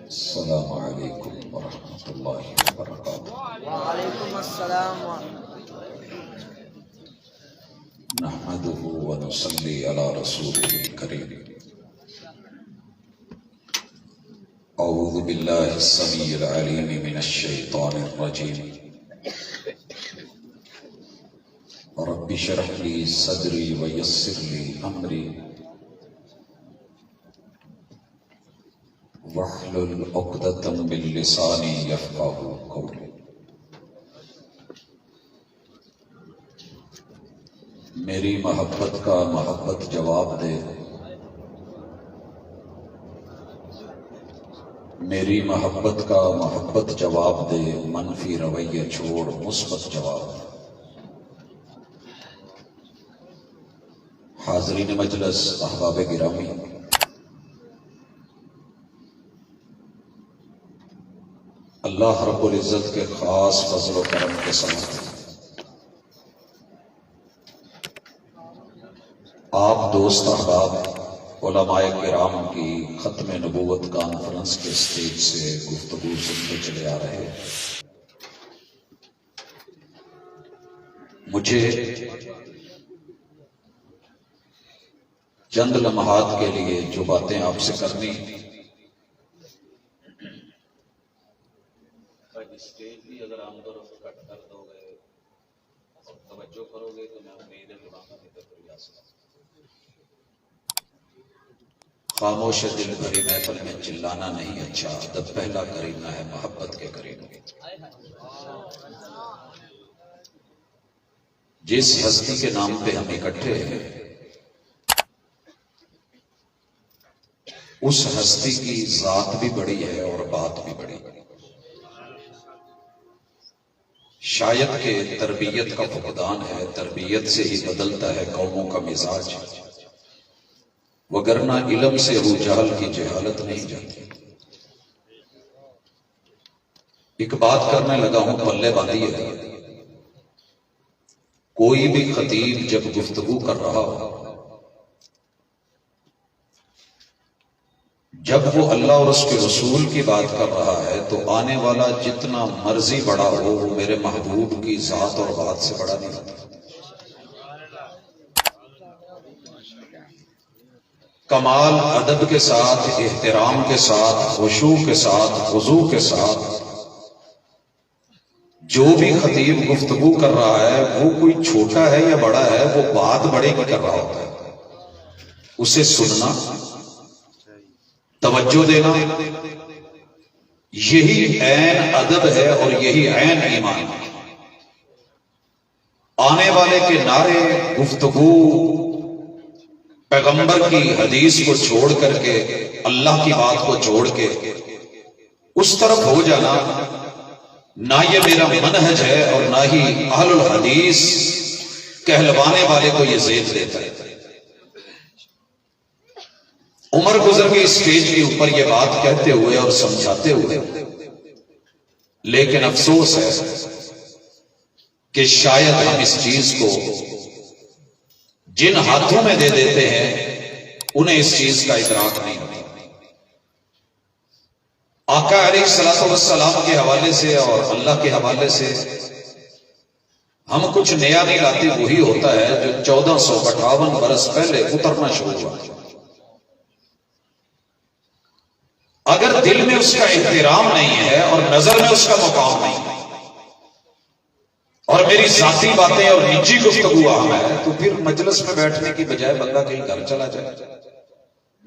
السلام علیکم ورحمۃ اللہ وبرکاتہ۔ وعلیکم السلام نحمده ونصلی علی رسوله الکریم۔ اعوذ باللہ السمیع العلیم من الشیطان الرجیم۔ رب اشرح لی صدری ویسر لی امری واحلل عقدۃ من لسانی یفقہوا قولی۔ میری محبت کا محبت جواب دے، میری محبت کا محبت جواب دے، منفی رویہ چھوڑ مثبت جواب دے۔ حاضرین مجلس، احباب گرامی، اللہ رب العزت کے خاص فضل و کرم کے ساتھ آپ دوست احباب علماء کرام کی ختم نبوت کانفرنس کے اسٹیج سے گفتگو سنتے چلے آ رہے ہیں۔ مجھے چند لمحات کے لیے جو باتیں آپ سے کرنی، اسٹیج بھی اگر عام طور پر کٹ کر دو گے اور توجہ کرو گے تو میں امید ہے کہ وہاں کا پریاس خاموش دل بھری محفل میں چلانا نہیں اچھا، ادب پہلا کرینہ ہے محبت کے کریم۔ جس ہستی کے نام پہ ہم اکٹھے ہیں، اس ہستی کی ذات بھی بڑی ہے اور بات بھی بڑی ہے۔ شاید کہ تربیت کا فقدان ہے، تربیت سے ہی بدلتا ہے قوموں کا مزاج، وگرنہ علم سے ابو جہل کی جہالت نہیں جاتی۔ ایک بات کرنے لگا ہوں، پلے باندھیے۔ کوئی بھی خطیب جب گفتگو کر رہا ہو، جب وہ اللہ اور اس کے رسول کی بات کر رہا ہے تو آنے والا جتنا مرضی بڑا ہو، وہ میرے محبوب کی ذات اور بات سے بڑا نہیں ہوتا۔ کمال ادب کے ساتھ، احترام کے ساتھ، خشوع کے ساتھ، خضوع کے ساتھ جو بھی خطیب گفتگو کر رہا ہے، وہ کوئی چھوٹا ہے یا بڑا ہے، وہ بات بڑے کی کر رہا ہوتا ہے۔ اسے سننا، توجہ دینا، یہی عین ادب ہے اور یہی عین ایمان ہے۔ آنے والے کے نعرے، گفتگو، پیغمبر کی حدیث کو چھوڑ کر کے، اللہ کی بات کو چھوڑ کے اس طرف ہو جانا، نہ یہ میرا منہج ہے اور نہ ہی اہل الحدیث کہلوانے والے کو یہ زیب دیتا ہے۔ عمر گزر کے اسٹیج کے اوپر یہ بات کہتے ہوئے اور سمجھاتے ہوئے، لیکن افسوس ہے کہ شاید ہم اس چیز کو جن ہاتھوں میں دے دیتے ہیں انہیں اس چیز کا ادراک نہیں ہوتا۔ آقا علیہ الصلوۃ والسلام کے حوالے سے اور اللہ کے حوالے سے ہم کچھ نیا نہیں لاتے، وہی ہوتا ہے جو 1458 برس پہلے اترنا شروع ہوا۔ اگر دل میں اس کا احترام نہیں ہے اور نظر میں اس کا مقام نہیں ہے اور میری ذاتی باتیں اور نجی گفتگو اہم ہے، تو پھر مجلس میں بیٹھنے کی بجائے بندہ کہیں گھر چلا جائے۔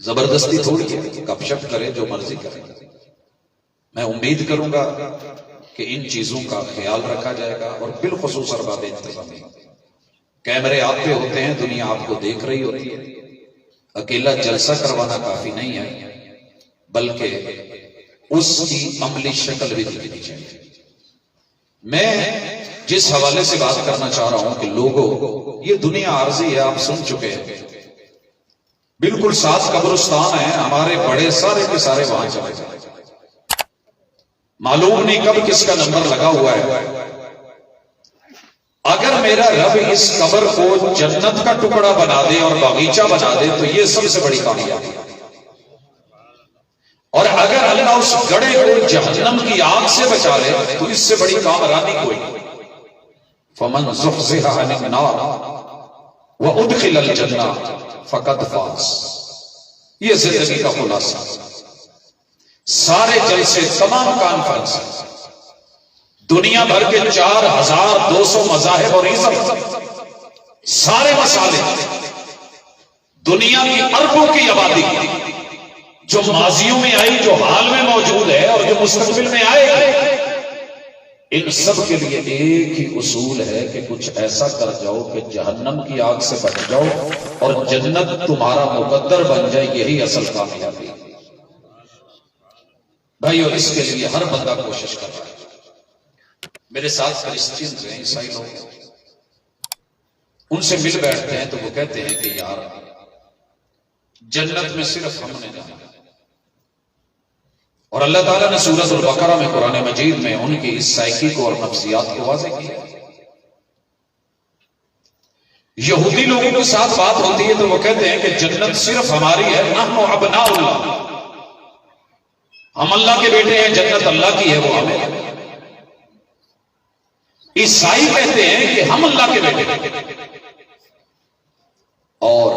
زبردستی تھوڑی ہے، گپ شپ کرے، جو مرضی کرے۔ میں امید کروں گا کہ ان چیزوں کا خیال رکھا جائے گا، اور بالخصوص ارباب انتظامیہ، کیمرے آپ پہ ہوتے ہیں، دنیا آپ کو دیکھ رہی ہوتی ہے۔ اکیلا جلسہ کروانا کافی نہیں ہے، بلکہ اس کی عملی شکل بھی دکھنی چاہیے۔ میں جس حوالے سے بات کرنا چاہ رہا ہوں کہ لوگوں، یہ دنیا عارضی ہے، آپ سن چکے ہیں، بالکل 7 قبرستان ہیں، ہمارے بڑے سارے کے سارے وہاں چلے جائیں، معلوم نہیں کب کس کا نمبر لگا ہوا ہے۔ اگر میرا رب اس قبر کو جنت کا ٹکڑا بنا دے اور باغیچہ بنا دے تو یہ سب سے بڑی کامیابی ہے۔ اور اگر اللہ اس گڑھے کو جہنم کی آگ سے بچا لے تو اس سے بڑی کامرانی کوئی نہیں۔ فمن زحزح عن النار وادخل الجنہ فقد فاز۔ یہ زندگی کا خلاصہ، سارے جلسے، تمام کانفرنس، دنیا بھر کے 4200 مذاہب اور عزت، سارے مسالے، دنیا کی اربوں کی آبادی جو ماضیوں میں آئی، جو حال میں موجود ہے اور جو مستقبل میں آئے گی، ان سب کے لیے ایک ہی اصول ہے کہ کچھ ایسا کر جاؤ کہ جہنم کی آگ سے بچ جاؤ اور جنت تمہارا مقدر بن جائے۔ یہی اصل کامیابی ہے بھائی، اور اس کے لیے ہر بندہ کوشش کر رہا ہے۔ میرے ساتھ کرسچنز ہیں، عیسائی لوگ ہیں، ان سے مل بیٹھتے ہیں تو وہ کہتے ہیں کہ یار جنت میں صرف ہم نے جانا ہے۔ اور اللہ تعالیٰ نے سورۃ البقرہ میں، قرآن مجید میں ان کی اس سائیکی کو اور نفسیات کو واضح کیا۔ یہودی لوگوں کے ساتھ بات ہوتی ہے تو وہ کہتے ہیں کہ جنت صرف ہماری ہے، نحن ابناء اللہ، ہم اللہ کے بیٹے ہیں، جنت اللہ کی ہے، وہ ہمیں۔ عیسائی کہتے ہیں کہ ہم اللہ کے بیٹے ہیں، اور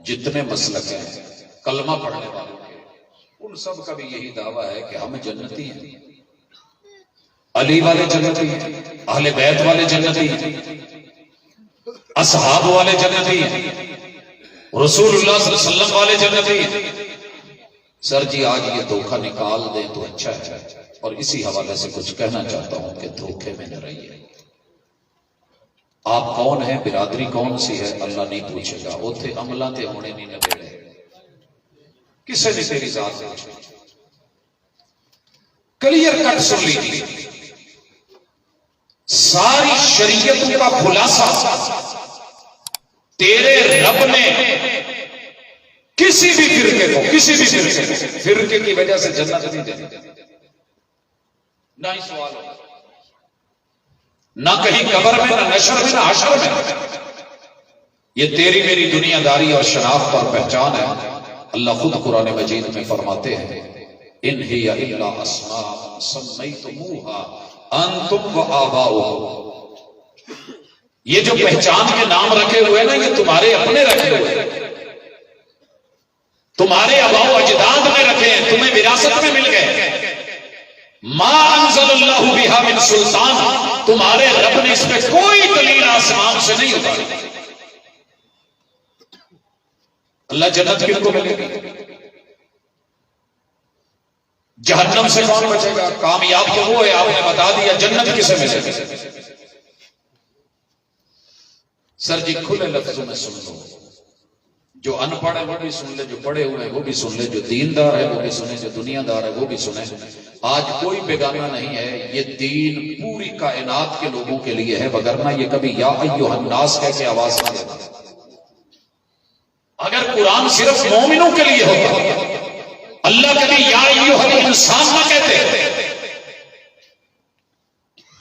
جتنے مسلک ہیں کلمہ پڑھنے والوں کے، ان سب کا بھی یہی دعویٰ ہے کہ ہم جنتی ہیں، علی والے جنتی ہیں، اہل بیت والے جنتی ہیں، اصحاب والے جنتی ہیں، رسول اللہ صلی اللہ علیہ وسلم والے جنتی ہیں۔ سر جی آج یہ دھوکہ نکال دیں تو اچھا ہے، اور اسی حوالے سے کچھ کہنا چاہتا ہوں کہ دھوکے میں نہ رہیے۔ آپ کون ہیں، برادری کون سی ہے، اللہ نہیں پوچھے گا، اوتھے عملہ تے ہونے نہیں نبیڑے، کسے نے تیری ذات پوچھے۔ کلیئر کٹ سن لیجیے، ساری شریعتوں کا خلاصہ تیرے رب نے کسی بھی فرقے کو، کسی بھی فرقے کی وجہ سے جنت نہیں دینی، نہ ہی سوال ہوگا، نہ کہیں قبر میں، نہ نشر میں، نہ حشر میں۔ یہ تیری میری دنیا داری اور شناخت اور پہچان ہے۔ اللہ خود قرآن مجید میں فرماتے ہیں ان ہی الا اسماء سمیتموها انتم وآباؤکم، یہ جو پہچان کے نام رکھے ہوئے نا، یہ تمہارے اپنے رکھے ہوئے، تمہارے آباء و اجداد میں رکھے ہیں، تمہیں وراثت میں مل گئے۔ ما انزل اللہ بہا من سلطان، تمہارے رب نے اس میں کوئی دلیل آسمان سے نہیں اتاری۔ اللہ جنت کن کو ملے گی؟ جہنم سے کون بچے گا؟ کامیاب تو وہ ہے، آپ نے بتا دیا، جنت کسے ملے گی؟ سر جی کھلے لفظوں میں سن لو، جو ان پڑھ ہے وہ بھی سن لے، جو پڑھے ہوئے ہیں وہ بھی سن لے، جو دیندار ہے وہ بھی سنے، جو دنیا دار ہے وہ بھی سنے۔ آج کوئی بیگانہ نہیں ہے، یہ دین پوری کائنات کے لوگوں کے لیے ہے، وگرنہ یہ کبھی یا ایھا الناس کہہ کے آواز نہ دیتا۔ اگر قرآن صرف مومنوں کے لیے ہوتا، اللہ کبھی یا ایھا الانسان نہ کہتے۔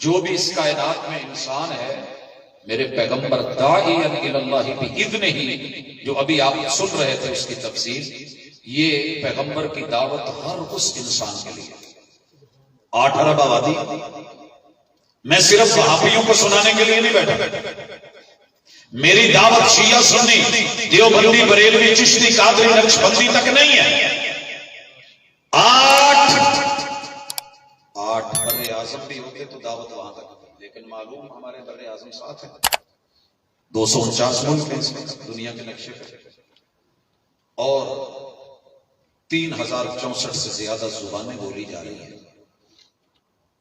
جو بھی اس کائنات میں انسان ہے، میرے پیغمبر داعیا الی اللہ باذنہ، جو ابھی آپ سن رہے تھے اس کی تفسیر، یہ پیغمبر کی دعوت ہر اس انسان کے لیے۔ 8 ارب آبادی، میں صرف صحابیوں کو سنانے کے لیے نہیں بیٹھا، میری دعوت شیعہ سنی دیوبندی بریلوی چشتی قادری نقشبندی تک نہیں ہے۔ 8 بر اعظم بھی ہوتے تو دعوت وہاں تک، لیکن معلوم ہمارے بر اعظم 7 ہیں، 249 ملک ہیں اس میں دنیا کے نقشے پہ، اور 3064 سے زیادہ زبانیں بولی جا رہی ہیں۔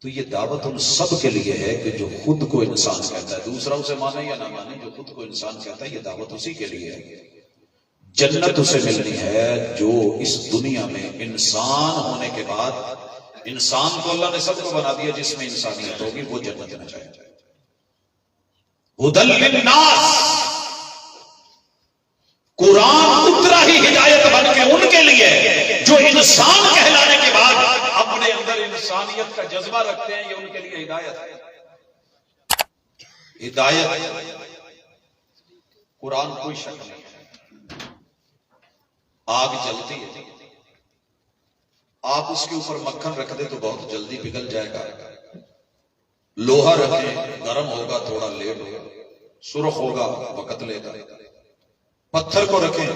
تو یہ دعوت ان سب کے لیے ہے کہ جو خود کو انسان کہتا ہے، دوسرا اسے مانے یا نہ مانے، جو خود کو انسان کہتا ہے، یہ دعوت اسی کے لیے ہے۔ جنت اسے ملنی ہے جو اس دنیا میں انسان ہونے کے بعد، انسان کو اللہ نے سب کو بنا دیا، جس میں انسانیت ہوگی وہ جنت میں جائے۔ ہدی للناس، قرآن اترا ہی ہدایت بن کے ان کے لیے جو انسان کہلانے کے بعد اپنے اندر انسانیت کا جذبہ رکھتے ہیں، یہ ان کے لیے ہدایت ہے۔ ہدایت قرآن کوئی شک نہیں ہے، آگ جلتی ہے، آپ اس کے اوپر مکھن رکھ دیں تو بہت جلدی پگھل جائے گا. لوہا رکھیں گرم ہوگا تھوڑا لیٹ ہوگا, سرخ ہوگا وقت لے گا. پتھر کو رکھیں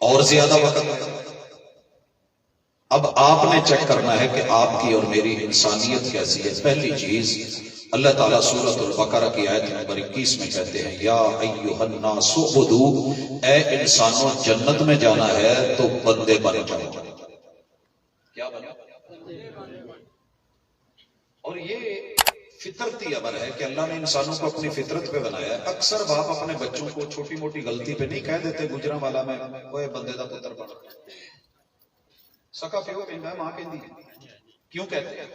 اور زیادہ وقت لے گا. اب آپ نے چیک کرنا ہے کہ آپ کی اور میری انسانیت کیسی ہے. پہلی چیز اللہ تعالیٰ سورۃ البقرہ کی آیت نمبر 21 میں کہتے ہیں یا ایھا الناس اعبدوا, اے انسانوں جنت میں جانا ہے تو بندے بن جاؤ. کیا بنا؟ اور یہ فطرتی امر ہے کہ اللہ نے انسانوں کو اپنی فطرت پہ بنایا ہے. اکثر باپ اپنے بچوں کو چھوٹی موٹی غلطی پہ نہیں کہہ دیتے گجرا والا میں اوے بندے دا پتر بن. سکا پیو کہندا ہے ماں کہندی ہے. کیوں کہتے ہیں؟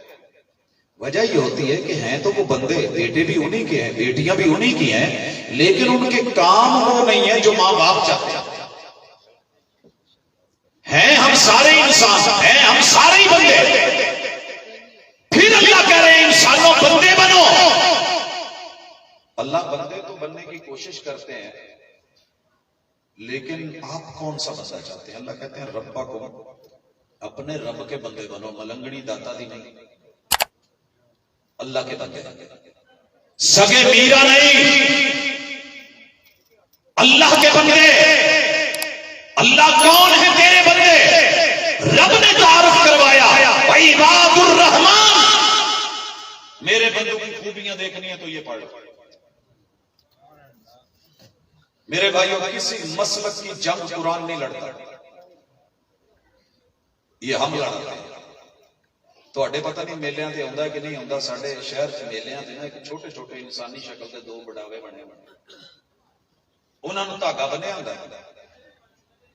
وجہ یہ ہوتی ہے کہ ہیں تو وہ بندے, بیٹے بھی انہی کے ہیں, بیٹیاں بھی انہی کی ہیں, لیکن ان کے کام وہ نہیں ہے جو ماں باپ چاہتے ہیں. ہم سارے انسان ہیں, ہم سارے ہی بندے. پھر اللہ کہہ رہے ہیں انسانوں بندے بنو. اللہ بندے تو بننے کی کوشش کرتے ہیں, لیکن آپ کون سا بندہ چاہتے ہیں؟ اللہ کہتے ہیں ربکم, اپنے رب کے بندے بنو, ملنگڑی داتا دی نہیں, اللہ کے بندے. سگے میرا نہیں, اللہ کے بندے. اللہ کون ہے تیرے بندے؟ رب نے تعارف کروایا عباد الرحمن. میرے بندوں کی خوبیاں دیکھنی ہے تو یہ پڑھ. میرے بھائیوں کسی مسلک کی جنگ قرآن نہیں لڑتا, یہ ہم لڑتے ہیں. تواڈے پتہ نہیں میلیاں تے آندا کہ نہیں آندا, ساڈے شہر چ میلیاں تے نا ایک چھوٹے چھوٹے انسانی شکل دے دو بڑاوے بنے ہوئے, انہاں نوں دھاگا بنیا ہوندا ہے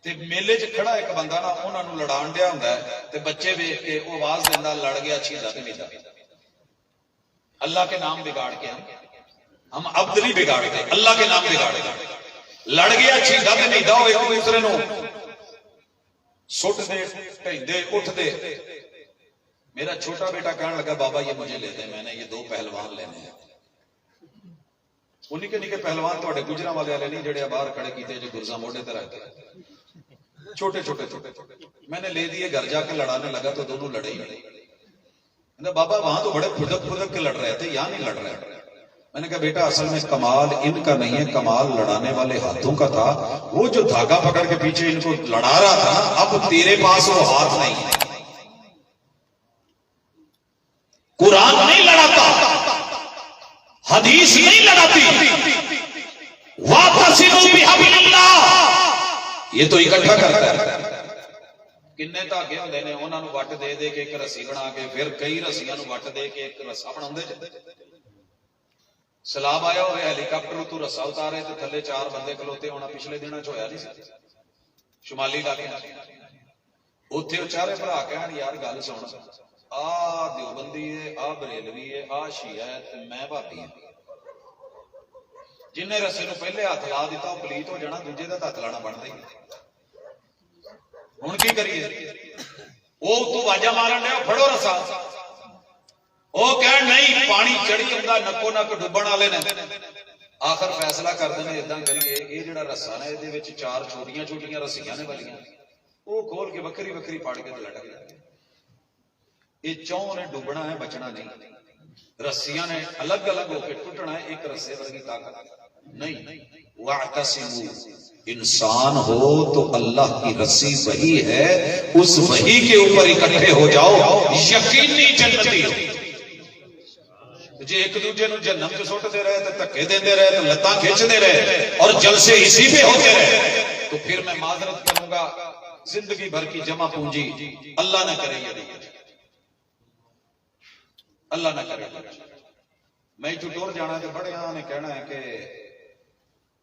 تے میلے چ کھڑا ایک بندہ نا انہاں نوں لڑان ڈیا ہوندا ہے تے بچے ویکھ کے او آواز دیندا لڑ گیا چھیندا تے میدا. اللہ کے نام بگاڑ کے ہم عبد نہیں بگاڑتے, اللہ کے نام بگاڑ کے لڑ گیا چھیندا تے میدا. او ایک دوسرے نوں سٹ دے ٹھیندے اٹھ دے. میرا چھوٹا بیٹا کہنے لگا بابا یہ مجھے لے دیں, میں نے یہ دو پہلوان لینے ہیں. انہی کے نکے پہلوان تھوڑے گجرا والے والے نہیں جڑے باہر کھڑے کیتے جو گرزا موڈے تے رکھتے, چھوٹے چھوٹے چھوٹے. میں نے لے دیے, گھر جا کے لڑانے لگا تو دونوں لڑے ہی. بابا وہاں تو بڑے پھدک پھدک کے لڑ رہے تھے, یہاں نہیں لڑ رہے. میں نے کہا بیٹا اصل میں کمال ان کا نہیں ہے, کمال لڑانے والے ہاتھوں کا تھا. وہ جو دھاگا پکڑ کے پیچھے ان کو لڑا رہا تھا, اب تیرے پاس وہ ہاتھ نہیں ہے. قرآن نہیں لڑاتا, حدیث نہیں لڑاتی. واعتصموا بحبل اللہ, یہ تو اکٹھا کرتا ہے. کنے دھاگے ہوندے نے, انہاں نوں وٹ دے دے کے ایک رسی بنا کے, پھر کئی رسیاں نوں وٹ دے کے ایک رسا بناوندے. سیلاب آیا ہوئے ہیلی کاپٹر تو رسا اتارے تے تھلے 4 بندے کھلوتے ہونا. پچھلے دنوں چ ہویا نہیں شمالی علاقے اوتھے چارے بھرا کہن یار گل سن, آ دیوبندی ہے, آ بریلوی ہے, آ شیعہ ہے تے میں بھابی ہوں. جن نے رسے نو پہلے ہاتھ لا دیتا وہ پلیت ہو جانا, دوجے دا ہاتھ لانا بنتا ہی. ہن کی کریے؟ وہ تو واجا مارن ڈیا پھڑو رسا, وہ کہن نہیں پانی چڑھی ہوندا نکو نک ڈبن والے نے. آخر فیصلہ کر دیں اداں کریے, یہ جڑا رسا نا یہ 4 چھوٹیاں چھوٹیاں رسیاں نے والیاں, وہ کھول کے وکری وکری پاڑ کے لٹک جائے. یہ چوں نے ڈوبنا ہے, بچنا نہیں. رسیاں نے الگ الگ ہو کے ٹوٹنا ہے, ایک رسے ورگی طاقت نہیں. واعتصموا, انسان ہو تو اللہ کی رسی وہی ہے, اس وہی کے اوپر اکٹھے ہو جاؤ, یقینی جنتی ہو. جی ایک دوجے نو جہنم چ سٹتے رہے تے دھکے دیندے رہے تے لتاں کھچتے رہے اور جلسے اسی پہ ہوتے رہے, تو پھر میں معذرت کروں گا زندگی بھر کی جمع پونجی اللہ نہ کرے, اللہ نہ کرے. میں ٹور جانا تو بڑے نے کہنا ہے کہ,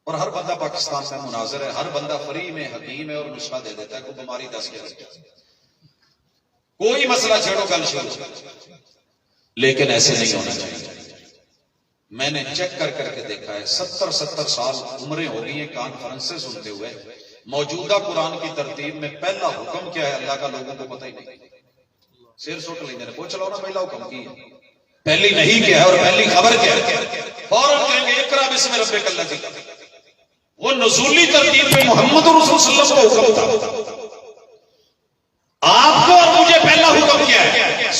اور ہر بندہ پاکستان میں مناظر ہے, ہر بندہ فری میں حکیم ہے اور نسخہ دے دیتا ہے, کوئی بیماری دس کے کوئی مسئلہ چھیڑو گل شروع, لیکن ایسے نہیں ہونا چاہیے. میں نے چیک کر کے دیکھا ہے, 70 سال عمریں ہو گئی ہیں کانفرنسیں سنتے ہوئے. موجودہ قرآن کی ترتیب میں پہلا حکم کیا ہے اللہ کا لوگوں کو پتہ ہی نہیں. سر سٹ لیندے نے, پوچھ لو نا پہلا حکم کی ہے, پہلی نہیں کیا ہے اور پہلی خبر کیا ہے. فوراً کہیں گے اقرا بسم ربک الذی. وہ نزولی ترتیب میں محمد رسول صلی اللہ علیہ وسلم کو حکم تھا. آپ کو اور مجھے پہلا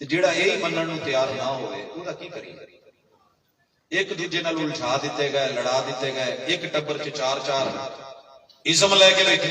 ਤੇ ਜਿਹੜਾ ਇਹ ਮੰਨਣ ਨੂੰ ਤਿਆਰ ਨਾ ਹੋਵੇ ਉਹਦਾ ਕੀ ਕਰੀਏ? ਇੱਕ ਦੂਜੇ ਨਾਲ ਉਲਝਾ ਦਿੱਤੇ ਗਏ, ਲੜਾ ਦਿੱਤੇ ਗਏ, ਇੱਕ ਟੱਬਰ ਚ ਚਾਰ ਚਾਰ ਇਜ਼ਮ ਲੈ ਕੇ ਬੈਠੇ।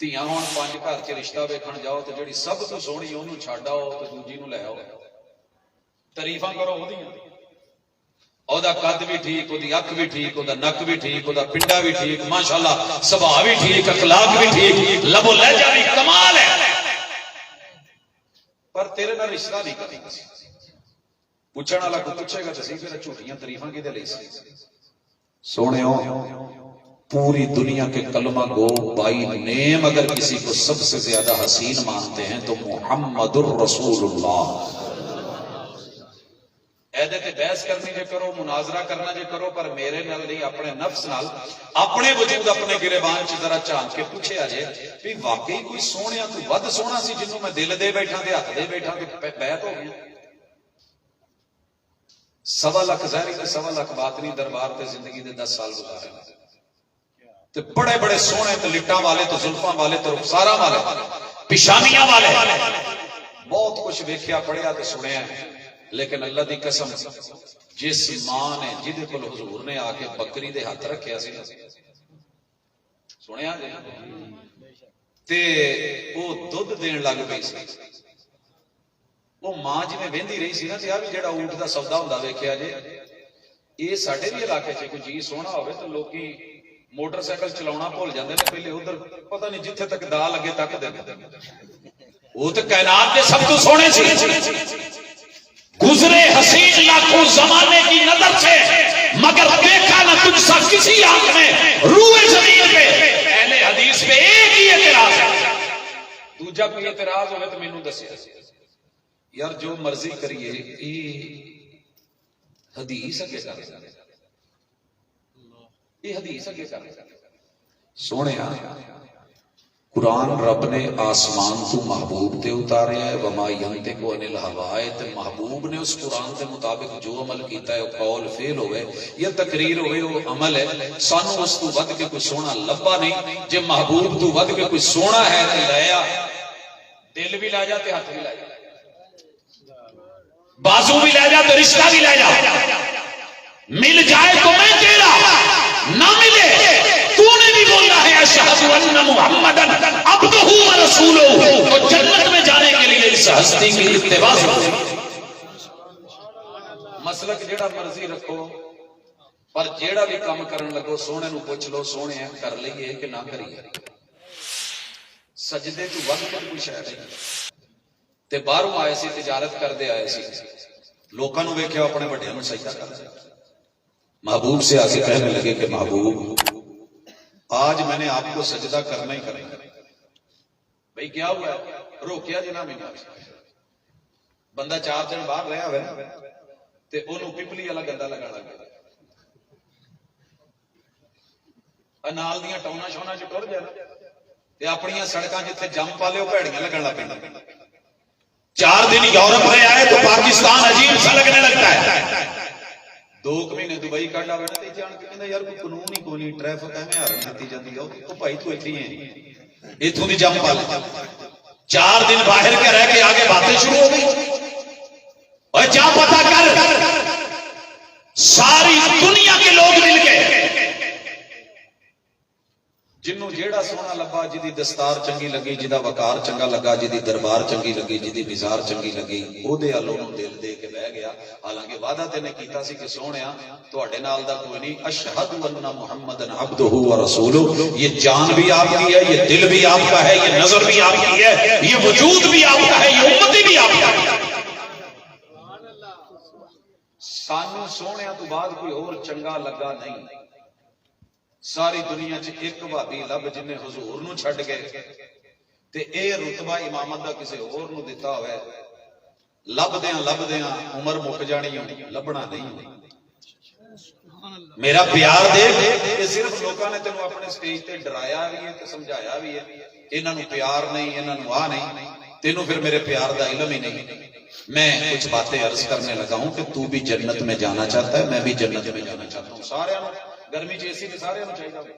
ਧੀਆਂ ਹੁਣ 5 ਘਰ 'ਚ ਰਿਸ਼ਤਾ ਵੇਖਣ ਜਾਓ ਤੇ ਜਿਹੜੀ ਸਭ ਤੋਂ ਸੋਹਣੀ ਉਹਨੂੰ ਛੱਡ ਆਓ ਤੇ ਦੂਜੀ ਨੂੰ ਲੈ ਆਓ, ਤਾਰੀਫਾਂ ਕਰੋ ਉਹਦੀਆਂ। ਉਹਦਾ ਕੱਦ ਵੀ ਠੀਕ, ਉਹਦੀ ਅੱਖ ਵੀ ਠੀਕ, ਉਹਦਾ ਨੱਕ ਵੀ ਠੀਕ, ਉਹਦਾ ਪਿੰਡਾ ਵੀ ਠੀਕ, ਮਾਸ਼ਾਅੱਲਾ ਸੁਭਾਅ ਵੀ ਠੀਕ, ਅਖਲਾਕ ਵੀ ਠੀਕ, ਲਬੋ ਲਹਿਜਾ ਵੀ ਕਮਾਲ ਹੈ, ਪਰ ਤੇਰੇ ਨਾਲ ਰਿਸ਼ਤਾ ਨਹੀਂ ਕਰੇਗੀ। ਪੁੱਛਣ ਵਾਲਾ ਕੋਈ ਪੁੱਛੇਗਾ ਤਾਂ ਸਹੀ, ਫਿਰ ਝੂਠੀਆਂ ਤਾਰੀਫਾਂ ਕਿਹਦੇ ਲਈ ਸੀ? سوڑیوں پوری دنیا کے کلمہ گو بائی نیم اگر کسی کو سب سے زیادہ حسین مانتے ہیں تو محمد الرسول اللہ. ایدے تے بحث کرنی جے کرو، مناظرہ کرنا جے کرو، پر میرے نال نہیں، اپنے نفس نال، اپنے وجود اپنے گریبان چ ذرا جھانک کے پوچھے اجے بھی واقعی کوئی سونیا تو ود سونا سی جنوں میں دل دے بیٹھا تے ہاتھ دے بیٹھا تے بیعت ہو گیا. 1.25 لاکھ ظاہری تے 1.25 لاکھ باطنی دربار تے زندگی دے 10 سال گزارے تے بڑے بڑے سونے تے لٹاں والے تے زلفاں والے تے رخساراں والے پیشانیاں والے بہت کچھ ویکھیا پڑھیا تے سنیا ہے. لیکن اللہ دی قسم جس ماں نے جہدے کول حضور نے آ کے بکری دے ہاتھ رکھیا سی سنیا جی تے او دودھ دین لگ پئی سی، وہ ماں جی میں وہندی رہی سی نا تے آ بھی جڑا اونٹ دا سودا ہوندا ویکھیا جے، یہ ساڈے بھی علاقے چ کوئی جی سونا ہوے تے لوکی موٹر سائیکل چلاونا بھول جاندے نے، پہلے ادھر پتہ نہیں جتھے تک دا لگے تک دے وہ تے کائنات دے سب تو سونے سی. گزرے حسین لاکھوں زمانے کی نظر سے مگر دیکھا نہ تجھ سا کسی آنکھ میں روئے زمین پہ. اہل حدیث پہ ایک ہی اعتراض ہے، دوجا کوئی اعتراض ہوئے تو مینوں دسیا یار جو مرضی کریے یہ حدیث اگے کر یہ حدیث اگے کر. سونے قرآن رب نے آسمان تو محبوب تے اتاریا ہے، وما ینطق عن الہوا، تے محبوب نے اس قرآن کے مطابق جو عمل کیتا ہے وہ قول فعل ہوئے یا تقریر ہوئے وہ عمل ہے. سانو اس تو ود کے کوئی سونا لبا نہیں. جے محبوب تو ود کے کوئی سونا ہے تے لیا، دل بھی لے جا تے ہاتھ بھی لے جا، بازو بھی لے جا تو رشتہ بھی لے جا. مل جائے تو میں تیرا، نہ ملے تو نے بھی بولنا ہے اشہد ان محمدن عبدہ و رسولہ. تو جنت میں جانے کے لیے اس ہستی کی اتباع ضروری. مسلک جیڑا مرضی رکھو پر جیڑا بھی کام کرن لگو سونے نو پوچھ لو سونے کر لئیے کہ نہ کریے. سجدے تو ود کر کوئی شے نہیں. تے باہروں آئے سی تجارت کردے آئے سی، لوکاں نو ویکھیا اپنے بڑیاں نو سجدہ کردے. محبوب سے آ کے کہنے لگے کہ محبوب آج میں نے آپ کو سجدہ کرنا ہی کرنا. بھئی کیا ہوا ہے؟ روکیا جنا میں بندہ 4 دن باہر رہا ہوئے تے انہوں پپلی والا گندا لگا لگا نال دیاں ٹونا شونا چ ٹر جانا تے اپنی سڑکاں جتھے جم پا لے بھڑیاں لگن لگ پہ. 4 دن یورپ رہے آئے تو پاکستان عجیب سا لگنے لگتا ہے. 2 مہینے دبئی کڈ آوے تے جان کے کہندا یار کوئی قانون ہی کوئی نہیں، ٹریفک ایویں ہارن دتی جاندی ہے. او بھائی تو ایتھے ہی ہے، ایتھوں دی جم پا لے. 4 دن باہر کے رہ کے آگے باتیں شروع ہو گئی. اور جا پتا کر ساری دنیا کے لوگ مل کے جنوں جیڑا سونا لبا، جدی دستار چنگی لگی، جدا وقار چنگا لگا، جدی دربار چنگی لگی، جدی مزار چنگی لگی، او دے الوں دل دے کے بہ گیا. حالانکہ وعدہ تے نے کیتا سی کہ سونیا تواڈے نال دا کوئی نہیں. اشہد ان محمدن عبدہ و رسولہ. یہ جان بھی آپ کی ہے، یہ دل بھی آپ کا ہے، یہ نظر بھی آپ کی ہے، یہ وجود بھی آپ کا ہے، یہ امتی بھی آپ کا ہے. سانو سونیا تو بعد کوئی اور چنگا لگا نہیں. ساری دنیا چ ایک بھابی لب جن نے حضور نو چھڈ گئے تے اے رتبہ امامت دا کسے اور نو دتا ہوئے. لب دیاں عمر مک جانی، لبنا نہیں. میرا پیار دیکھ کہ صرف لوکاں نے تینوں اپنے سٹیج تے ڈرایا بھی ہے تے سمجھایا بھی ہے انہاں نو پیار نہیں، انہاں نو آ نہیں. تینوں پھر میرے پیار دا علم ہی نہیں. میں کچھ باتیں عرض کرنے لگا ہوں کہ تو بھی جنت میں جانا چاہتا ہے، میں بھی جنت میں جانا چاہتا ہوں. سارے گرمی چ اے سی سارے چاہیے،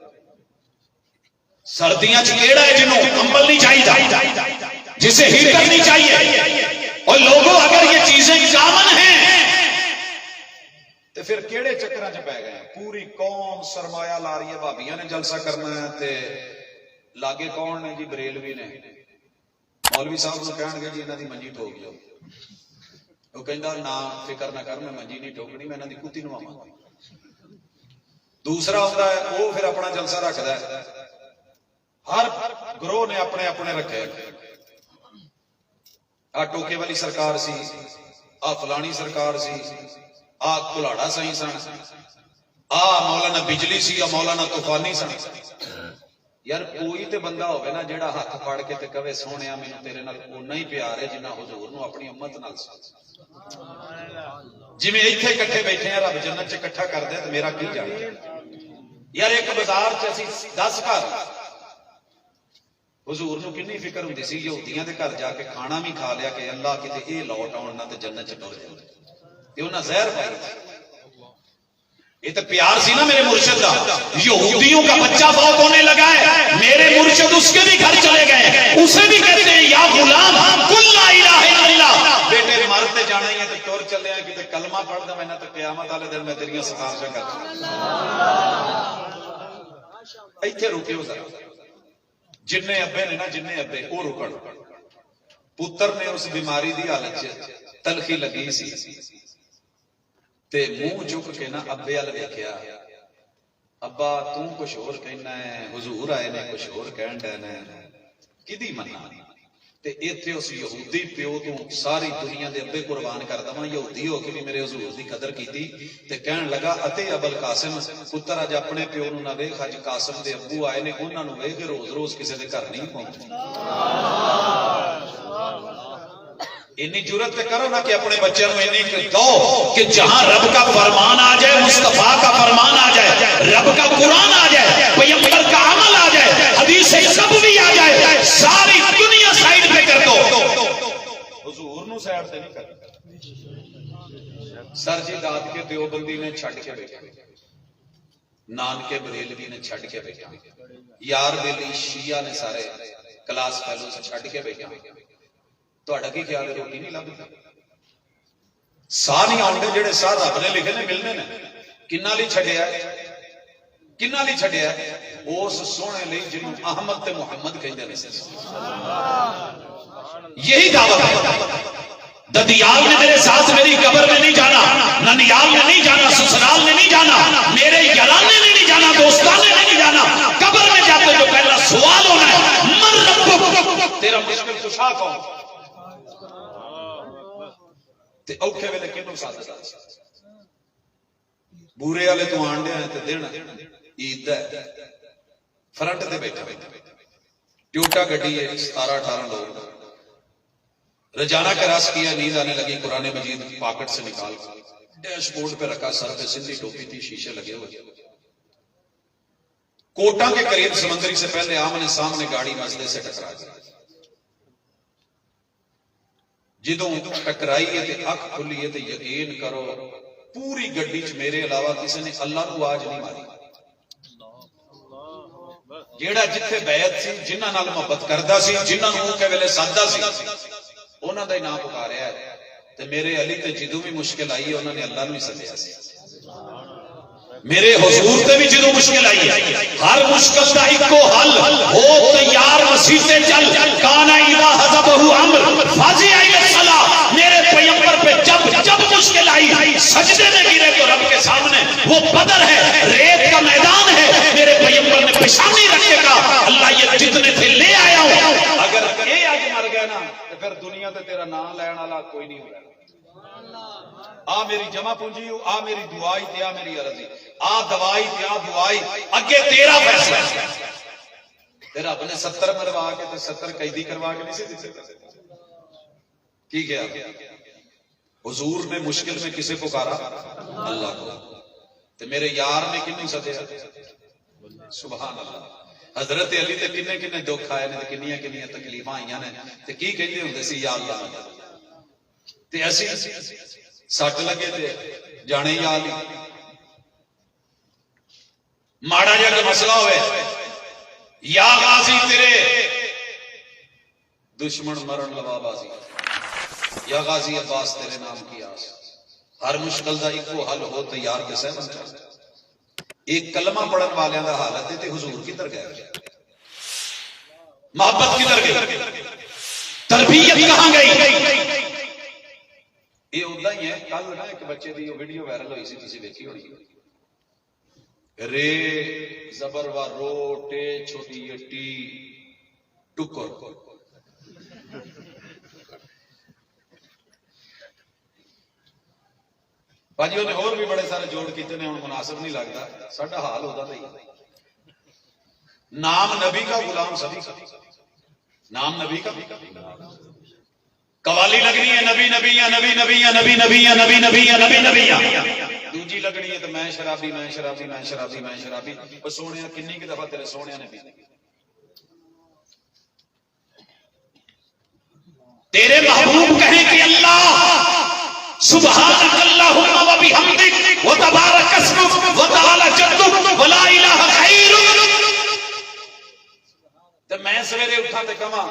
سردیاں چ کیڑا ہے جنوں کمبل نہیں چاہیے، جسے ہیٹر نہیں چاہیے. اور لوگوں اگر یہ چیزیں کامن ہیں تو پھر کیڑے چکراں چ پے گئے. پوری قوم سرمایہ لا رہی ہے، بھابیاں نے جلسہ کرنا ہے تے ਲਾਗੇ ਕੌਣ ਨੇ ਜੀ? ਬਰੇਲਵੀ ਨੇ। ਮੌਲਵੀ ਸਾਹਿਬ ਨੂੰ ਕਹਿਣਗੇ ਜੀ ਇਹਨਾਂ ਦੀ ਮੰਜੀ ਠੋਕ ਜਾਓ। ਉਹ ਕਹਿੰਦਾ ਨਾ ਫਿਕਰ ਨਾ ਕਰ, ਮੈਂ ਮੰਜੀ ਨਹੀਂ ਠੋਕਣੀ, ਮੈਂ ਇਹਨਾਂ ਦੀ ਕੁੱਤੀ ਨਵਾਵਾਂਗਾ। ਦੂਸਰਾ ਹੁੰਦਾ ਹੈ, ਉਹ ਫਿਰ ਆਪਣਾ ਜਲਸਾ ਰੱਖਦਾ ਹੈ। ਹਰ ਗਰੋਹ ਨੇ ਆਪਣੇ ਆਪਣੇ ਰੱਖੇ। ਆ ਟੋਕੇ ਵਾਲੀ ਸਰਕਾਰ ਸੀ, ਆ ਫਲਾਣੀ ਸਰਕਾਰ ਸੀ, ਆ ਕੁਲਾੜਾ ਸਾਈਂ ਸਨ, ਆ ਮੌਲਾਨਾ ਬਿਜਲੀ ਸੀ, ਆ ਮੌਲਾਨਾ ਤੂਫਾਨੀ ਸਨ। ਯਾਰ ਕੋਈ ਤੇ ਬੰਦਾ ਹੋਵੇ ਨਾ ਜਿਹੜਾ ਹੱਥ ਫੜ ਕੇ ਤੇ ਕਵੇ ਸੋਹਣਿਆ ਮੈਨੂੰ ਤੇਰੇ ਨਾਲ ਓਨਾ ਹੀ ਪਿਆਰ ਹੈ ਜਿੰਨਾ ਹੁਜ਼ੂਰ ਨੂੰ ਆਪਣੀ ਉਮਤ ਨਾਲ ਸੀ। ਜਿਵੇਂ ਇੱਥੇ ਇਕੱਠੇ ਬੈਠੇ ਆ, ਰੱਬ ਜੰਨਤ ਚ ਇਕੱਠਾ ਕਰਦੇ ਤੇ ਮੇਰਾ ਕੀ ਜਾਣਾ। ਯਾਰ ਇੱਕ ਬਾਜ਼ਾਰ ਚ ਅਸੀਂ 10 ਘਰ, ਹੁਜ਼ੂਰ ਨੂੰ ਕਿੰਨੀ ਫਿਕਰ ਹੁੰਦੀ ਸੀ ਯਹੂਦੀਆਂ ਦੇ ਘਰ ਜਾ ਕੇ ਖਾਣਾ ਵੀ ਖਾ ਲਿਆ ਕਿ ਅੱਲਾ ਕਿਤੇ ਇਹ ਲੌਟ ਆਉਣ ਨਾ ਤੇ ਜੰਨਤ ਚ ਟੁਰ ਜਾਵੇ, ਤੇ ਉਹਨਾਂ ਜ਼ਹਿਰ ਪਾਈ। یہ تو پیار سی نا میرے مرشد کا۔ یہودیوں کا بچہ فوت ہونے لگا ہے، میرے مرشد اس کے بھی گھر چلے گئے، اسے بھی کہتے ہیں یا غلام قل لا الہ الا اللہ، بیٹے مرتے جانا ہی ہے تو ٹور چلے ہیں کہ کلمہ پڑھ دیں، میں نہ تو قیامت والے دن میں تیریاں سفارشاں کرتا ہوں۔ ایتھے رکے ہو ذرا، جن ابے نے نا جن ابے وہ رکن۔ پتر نے اس بیماری دی حالت تلخی لگی سی تے منہ چک کے نا ابے وال ویکھیا، ابا تو کچھ اور کہنا ہے، حضور آئے نے کچھ اور کہن ڈے نے، کدی مننا؟ تے ایتھے اس یہودی پیو تو ساری دنیا دے ابے قربان کر دواں، یہودی ہو کے بھی میرے حضور دی قدر کیتی تے کہن لگا اتے ابل قاسم پتر اج اپنے پیو نو نہ ویکھ، اج قاسم دے ابو آئے نے انہاں نو ویکھ روز روز کسے دے گھر نہیں پہنچنا۔ اتنی جرت پہ کرو نا کہ اپنے بچے نو اتنی دو کہ جہاں رب کا فرمان آ جائے، مصطفیٰ کا فرمان آ جائے، رب کا قرآن آ جائے، پیغمبر کا عمل آ جائے، حدیث سب بھی آ جائے، ساری دنیا سائیڈ پہ کر دو، حضور نو سائیڈ سے نہیں کر۔ سر جی داد کے دیوبندی نے چھڑ کے بیٹھا، نان کے بریلوی نے چھڑ کے بیٹھا، یار بیلی شیعہ نے سارے کلاس فیلو سے چھڑ کے بیٹھا۔ تہاڈا کی خیال ہے روٹی نہیں لبدی؟ ساہ نہیں آؤندے جڑے ساہ رب نے لکھے نے ملنے نے، کناں لئی چھڈیا ہے؟ کناں لئی چھڈیا ہے؟ اس سونے لئی جنوں احمد تے محمد کہندے نے۔ یہی دعوت ہے۔ ددیال نے میرے ساتھ میری قبر میں نہیں جانا، ننیال نے نہیں جانا، سسرال نے نہیں جانا، میرے یارانے نے نہیں جانا، دوستانے نے نہیں جانا۔ قبر میں جاتے جو پہلا سوال ہونا ہے من ربک، تیرا مشکل کشا کون؟ تے اوکھے ویلے کینوں ساتھ دا بورے والے تو آنڈے ہیں تے دن عید ہے، فرنٹ تے بیٹھا ٹیوٹا گڈی ہے، 17-18 لوگ، رجانہ کراس کیا، نیند آنے لگی، قرآن مجید پاکٹ سے نکال ڈیش بورڈ پہ رکھا، سر پہ سندھی ٹوپی تھی، شیشے لگے ہوئے، کوٹا کے قریب سمندری سے پہلے آمنے سامنے گاڑی مسجد سے ٹکرا گئی۔ جدوں ٹکرائی ہے تے اکھ کھلی ہے تے یقین کرو پوری گڈی چ میرے علاوہ کسی نے اللہ کو آج نہیں ماری۔ جیڑا جتھے بیعت سی، جنہاں نال محبت کردا سی، جنہاں نوں کے ویلے سادہ سی، انہاں دا ہی نام پکاریا ہے تے میرے علی تے جدوں بھی مشکل آئی ہے انہاں نے اللہ نوں ہی سدیا سی۔ میرے حضور تے بھی جدوں مشکل آئی ہے، ہر مشکل دا اکو حل ہو تیار مسیح تے چل، کانا اذا حزبہ امر فازع الی الصلاۃ، میرے پیغمبر پہ جب مشکل آئی سجدے میں گرے تو رب کے سامنے، وہ بدر ہے، ریت کا میدان ہے، میرے پیغمبر نے پیشانی رکھے کہا اللہ یہ جتنے تھے لے آیا ہوں، اگر اے اج مر گیا نا تو پھر دنیا تے تیرا نام لین والا کوئی نہیں ہوگا۔ آ میری جمع پونجی، آ میری دعائی تے آ میری عرضی، آ دوائی تے آ دعائی، اگے تیرا فیصلہ ہے۔ تیرا اپنے 70 مروا کے تے 70 قیدی کروا کے نہیں سی دیتے کی کیا؟ حضور نے مشکل میں کسے پکارا؟ اللہ کو۔ تے میرے یار نے کنوں سدیا؟ سبحان اللہ۔ حضرت علی تے کنے کنے دکھ آئے نے تے کنیاں کنیاں تکلیفاں آئیاں نے تے کی کہندے ہوندے سی یا اللہ، تے اسی سٹ لگے تے جانے یا علی، ماڑا جا کے مسئلہ ہوئے یا غازی تیرے دشمن مرن لوا بازی، یا غازی عباس تیرے نام کی آس، ہر مشکل دا ایک حل ہو تیار کسے بن جائے۔ ایک کلمہ پڑھن والیاں دا حالت ہے تے حضور کی در گئے، محبت کدھر گئی؟ تربیت کہاں گئی؟ یہ ادا ہی ہے. کل نا ایک بچے کی ویڈیو وائرل ہوئی سی, تسی دیکھی ہونی. رے زبر و رو ٹے چھوٹی ٹی ٹکر. باجی انہیں اور بھی بڑے سارے جوڑ کیتے نے, ہوں مناسب نہیں لگتا. ساڈا حال ہوتا نہیں. نام نبی کا غلام سبھی کا. نام نبی کا قوالی لگنی ہے نبی نبی یا نبی نبی یا نبی نبی یا نبی نبی یا نبی نبی یا دوجی لگنی ہے تو میں شرابی میں شرابی میں شرابی میں شرابی. پر سونے کنی کی دفعہ تیرے سونے نے پی تیرے محبوب کہیں کہ اللہ سبحانک اللہم و بحمدک و تبارک اسمک و تعالی جدک و لا الہ غیرک. تے میں سویرے اٹھا تے کہاں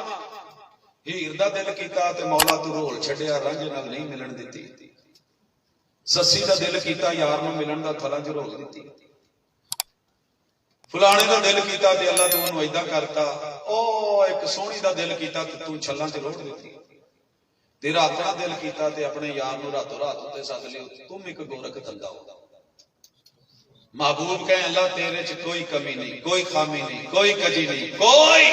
ہیر دا دل کیتا تے مولا تو رول چھڈیا رنج نال نہیں ملن دتی. سسی دا دل کیتا یار نو ملن دا تھلا جو رول دتی. فلانے دا دل کیتا تے اللہ تو انہوں ایدہ کرتا. او ایک سونی دا دل کیتا تے تو چھلاں تے روڑ دیتی. تیرا اپنا دل کیتا تے اپنے یار نو راتوں رات تے ساتھ لیو تم ایک گورکھ دندا ہو. محبوب کہیں اللہ تیرے چ کوئی کمی نہیں, کوئی خامی نہیں, کوئی کجی نہیں, کوئی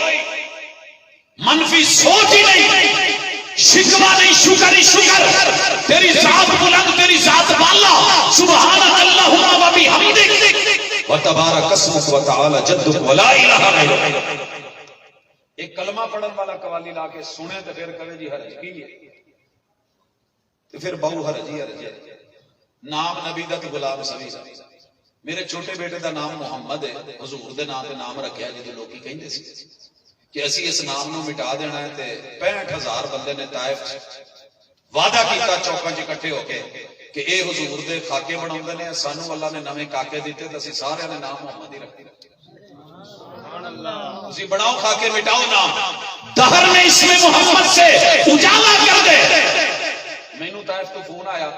منفی سوچ ہی نہیں, شکوہ نہیں, شکر ہی شکر. تیری ذات بلند, تیری ذات بالا. سبحانک اللہم و بحمدک و تبارک اسمک و تعالی جدک و لا الہ غیرک. ایک کلمہ پڑھن والا قوالی لا کے سنے تو پھر کہے جی حرج کی ہے, تو پھر بہو حرج ہی حرج ہے. نام نبی دا تو غلام سبھی. میرے چھوٹے بیٹے دا نام محمد ہے. حضور دے نام تے نام رکھیا جی لوگ کہندے سی کہ اسی اس نام نو مٹا دینا ہے. تے 65,000 بندے نے طائف وعدہ کیتا چوکاں چ اکٹھے ہو کے کہ اے حضور دے خاکے بناوندے نے, سانو اللہ نے نویں کاکے دیتے تے اسی سارے نے نام محمد ہی رکھے. اسی بناؤ خاکے مٹاؤ نام. دہر میں اس میں محمد سے اجالا کر دے. مینوں طائف تو فون آیا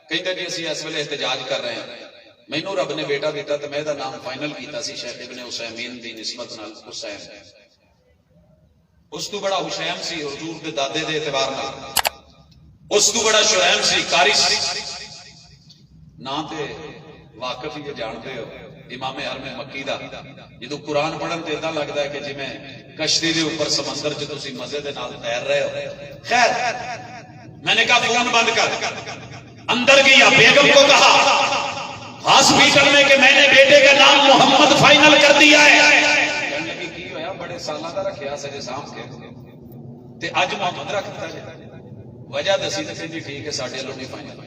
کہندے جی اسی اس ویلے احتجاج کر رہے ہیں. مینوں رب نے بیٹا دیتا تو میں دا نام فائنل کیتا سی شیخ ابن حسین دی نسبت نال حسین. اس تو بڑا حسین سی حضور دے دادے دے اعتبار نال. اس تو بڑا شعیب سی قاری سی. نہ تے واقف ہی جانتے ہو امام حرم مکی دا جدو قرآن پڑھن تے اتنا لگتا ہے کہ جی میں کشتی دے اوپر سمندر چ تسی مزے دے نال تیر رہے ہو. خیر میں نے کہا فون بند کر. اندر گیا, بیگم کو کہا ہاسپٹل میں کہ میں نے بیٹے کا نام محمد فائنل کر دیا ہے. کہنے کی کی ہویا بڑے سالہ دا رکھیا سجے سام کے تے اج محمد رکھ دتا جی. وجہ دسی تے جی ٹھیک ہے ساڈے لو نہیں فائنل.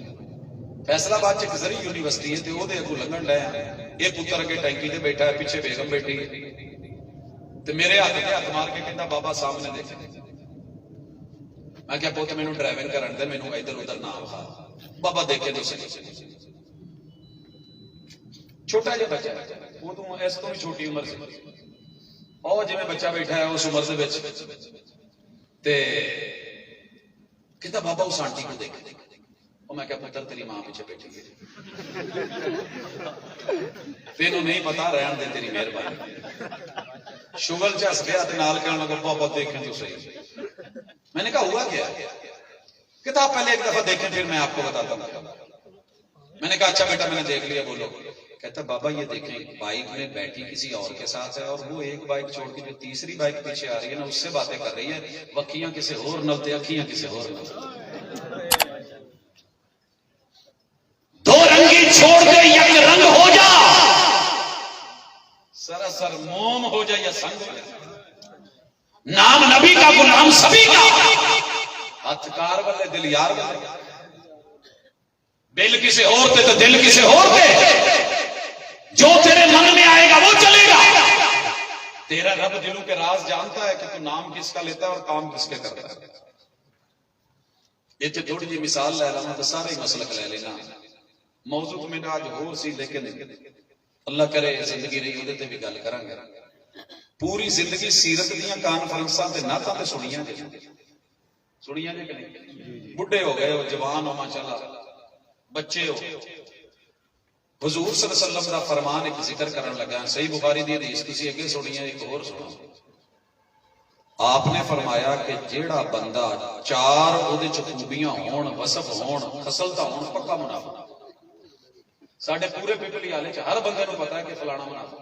فیصلہ آباد چ زری یونیورسٹی ہے تے او دے اگوں لنگن لے یہ پتر اگے ٹینکی تے بیٹھا ہے, پیچھے بیگم بیٹھی ہے تے میرے ہاتھ تے ہاتھ مار کے کہندا بابا سامنے دیکھ. میں کہا پوت مینوں ڈرائیونگ کرن دے, مینوں ادھر ادھر نہ آکھا. بابا دیکھے تو صحیح. چھوٹا جہا بچہ وہ تو اس تو بھی چھوٹی عمر سے اور جی بچہ بیٹھا ہے اس عمر سے کہتا بابا اس آنٹی کو دیکھ. میں کہا پتر تیری ماں پیچھے بیٹھی ہے, تینوں نہیں پتا, رہن دے تیری مہربانی. شغل چس گیا نال کہنے لگا بابا دیکھیں تو صحیح. میں نے کہا ہوا کیا؟ کہتا آپ پہلے ایک دفعہ دیکھیں پھر میں آپ کو بتاتا ہوں. میں نے کہا اچھا بیٹا میں نے دیکھ لیا, بولو. کہتا بابا یہ دیکھیں بائک میں بیٹھی کسی اور کے ساتھ ہے اور وہ ایک بائک چھوڑ کے جو تیسری بائک پیچھے آ رہی ہے نا اس سے باتیں کر رہی ہے. وکیاں کسی اور نل تے اکھیاں کسی اور نل. دو رنگی چھوڑ دے یک رنگ ہو جا, سراسر موم ہو جا یا سنگ. نام نبی کا غلام سبھی کا, ہاتھ کار والے دل یار والے. بل کسی اور تے تو دل کسی اور تے. جو تیرے من میں آئے گا وہ چلے گا. تیرا رب دلوں کے راز جانتا ہے کہ تو نام کس کا لیتا ہے اور کام کس کے کرتا ہے. یہ تھوڑی جی مثال لے لینا تو سارے مسلک لے لینا. موضوع میں آج ہو سی لیکن اللہ کرے زندگی رہی وہ بھی گل کریں گے. پوری زندگی سیرت دیاں کانفرنساں تے نعتاں تے سنیاں جی کہ نہیں. بڈھے ہو گئے ہو, جوان ہو ماشاءاللہ, بچے ہو. حضور صلی اللہ علیہ وسلم دا فرمان ایک ذکر کرن لگا. صحیح بخاری دی حدیث کسی اگے سنی ہے, ایک اور سنا. آپ نے فرمایا کہ جیڑا بندہ چار ਉਹਦੇ ਚ ਖੂਬੀਆਂ ਹੋਣ ਵਸਫ ਹੋਣ ਖਸਲਤਾ ਹੋਣ ਪੱਕਾ ਮੁਨਾਫਿਕ। ਸਾਡੇ ਪੂਰੇ ਪਿਪਲੀ ਵਾਲੇ ਚ ਹਰ ਬੰਦੇ ਨੂੰ ਪਤਾ ਹੈ ਕਿ ਫਲਾਣਾ ਮੁਨਾਫਿਕ।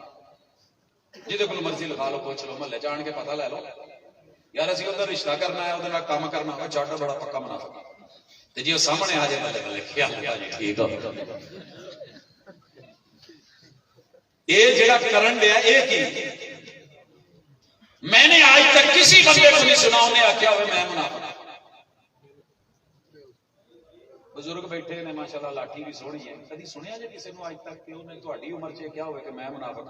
ਜਿਹਦੇ ਕੋਲ ਮਰਜ਼ੀ ਲਿਖਾ ਲਓ, ਪੁੱਛ ਲਓ, ਮਹੱਲੇ ਜਾਣ ਕੇ ਪਤਾ ਲੈ ਲਓ ਯਾਰ ਅਸੀਂ ਉਹਦਾ ਰਿਸ਼ਤਾ ਕਰਨਾ ਹੈ, ਉਹਦੇ ਨਾਲ ਕੰਮ ਕਰਨਾ ਹੋਵੇ, ਛੱਡ ਬੜਾ ਪੱਕਾ ਮੁਨਾਫਿਕ। ਤੇ ਜੇ ਉਹ ਸਾਹਮਣੇ ਆ ਜਾਏ ਬੱਲੇ ਬੱਲੇ ਲਿਖਿਆ ਠੀਕ ਹੋ। ਇਹ ਜਿਹੜਾ ਕਰਨ ਡਿਆ ਇਹ ਕੀ? میں نے آج تک کسی بندے کو نہیں سنا انہیں آخیا ہوئے میں منافق۔ بزرگ بیٹھے نے ماشاءاللہ لاٹھی بھی سونی ہے، کدی سنیا جی کسی نے آج تک کہ انہیں تہاڈی عمر چ کیا ہوئے کہ میں منافق؟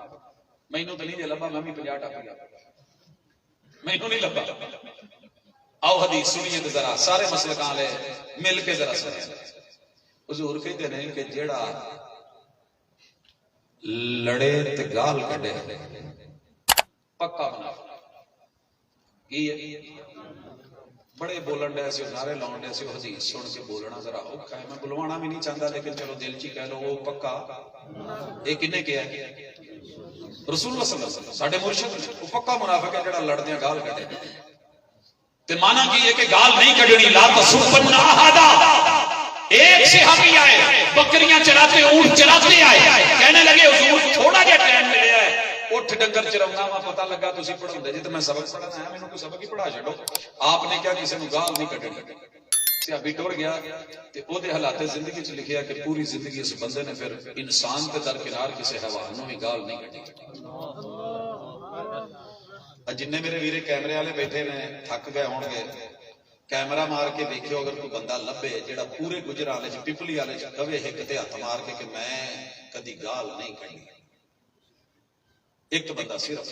مینوں تو نہیں جے لبا، میں بھی 50 ٹپ گیا، مینوں نہیں لبا۔ آؤ حدیث سنیے تو ذرا سارے مسلکاں والے مل کے ذرا سنیں۔ حضور کہتے ہیں کہ جیڑا لڑے تے گال کڈے پکا منافق۔ بڑے بولن ڈے سی، نعرے لاؤن ڈے سی، حدیث سن کے بولنا ذرا اوکھا ہے۔ میں بلوانا بھی نہیں چاہتا لیکن چلو دل چی کہہ لو وہ پکا۔ یہ کنے کیا ہے؟ رسول اللہ صلی اللہ علیہ وسلم ساڈے مرشد نے۔ وہ پکا منافق ہے جڑا لڑدیاں گال کڈے۔ تے مانا کی ہے کہ گال نہیں کڈنی، لا تسبن احدا۔ ایک صحابی آئے بکریاں چراتے اونٹ چراتے آئے، کہنے لگے حضور تھوڑا جہا ٹائم ملیا ہے، اٹھ ڈنگر چراؤں گا، پتہ لگا تسی پڑھاؤندے جی تے میں سبق پڑھانا ہے، مینوں کوئی سبق ہی پڑھا چھڈو۔ آپ نے کیا کسی نوں گال نہیں کڈنی۔ صحابی ٹر گیا تے او دے حالات زندگی وچ لکھیا کہ پوری زندگی اس بندے نے پھر انسان تے درکنار کسی حیوان نوں بھی گال نہیں کڈی۔ جننے میرے ویرے کیمرے والے بیٹھے نے تھک گئے ہون گے، کیمرہ مار کے دیکھو اگر کوئی بندہ لبے جڑا پورے گجرالے چ پپلی والے چ کہے ہک تے ہاتھ مار کے کہ میں کدی گال نہیں کڈی۔ ایک بندہ صرف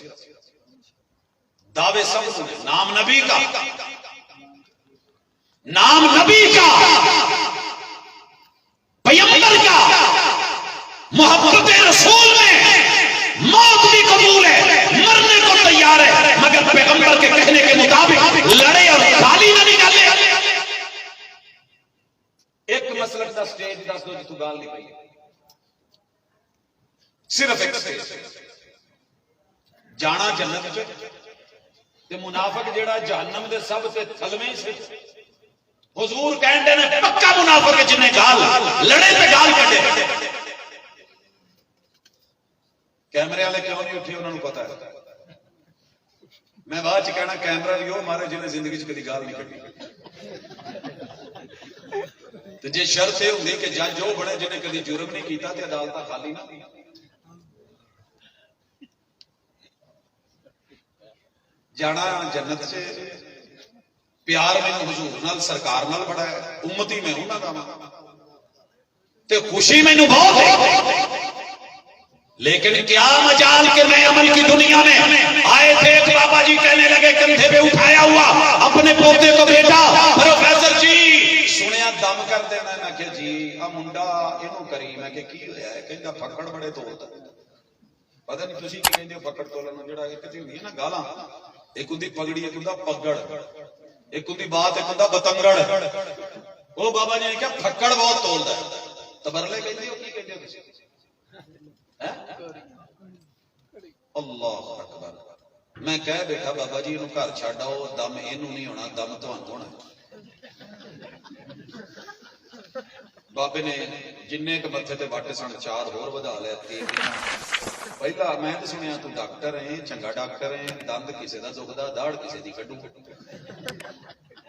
دعوے سب نے، نام نبی کا، نام نبی کا، پیغمبر کا، محبت رسول میں موت بھی قبول ہے، مرنے کو تیار ہے، مگر پیغمبر کے کہنے کے مطابق لڑے اور گالی نہ نکالے۔ ایک مسلک دا سٹیج دس دو جی تو گال نہیں پئی، صرف ایک سٹیج جانا جنت چ تے منافق جیڑا جہنم دے سب تے تھلویں سے۔ حضور کہندے نے پکا منافق ہے جنے گال لڑے تے گال کڈے۔ کیمرے والے کیوں نہیں اٹھے؟ انہاں نوں پتہ ہے۔ میں بعد چ کہنا کیمرہ بھی وہ مارے جنہیں زندگی چ کدی گال نہیں کڈی۔ تے جے شرط یہ ہوندی کہ جج وہ بنے جنہیں کدی جرم نہیں کیتا تے عدالتاں خالی نہ جانا جنت سے۔ پیار میں حضور نال سرکار نال بڑا ہے، امتی میں انہاں دا تے خوشی مینوں بہت ہے، لیکن کیا مجال کہ میں عمل کی دنیا میں آئے تھے ایک بابا جی کہنے لگے کندھے پہ اٹھایا ہوا اپنے پوتے کو، بیٹا پروفیسر جی سنیا دم کر دینا۔ میں کہ جی آ منڈا اینوں کری، میں کہ کی ہویا ہے؟ کہندا پکڑ بڑے تولدا۔ پتہ نہیں تسی کی کہندے ہو پکڑ تولن جڑا کتے ہوندی ہے نا گالاں، ایک ہوندی پگڑی، ایک ہوندا پگڑ، ایک ہوندی بات، ایک ہوندا بتنگڑ۔ وہ بابا جی نے کہا پھکڑ بہت تولدا ہے، تبرلے کہندے ہو کی کہندے ہو تسی؟ اللہ اکبر۔ میں کہہ بیٹھا بابا جی انہوں گھر چھڈ آؤ، دم اینوں نہیں ہونا، دم تہانوں ہونا۔ بابے نے جنے کے متھے تے وٹ سن چار ہور ودا لے۔ پہلا میں تے سنیا تو ڈاکٹر ہے، چنگا ڈاکٹر ہے، دند کسے دا دکھدا، داڑھ کسے دی کڈو۔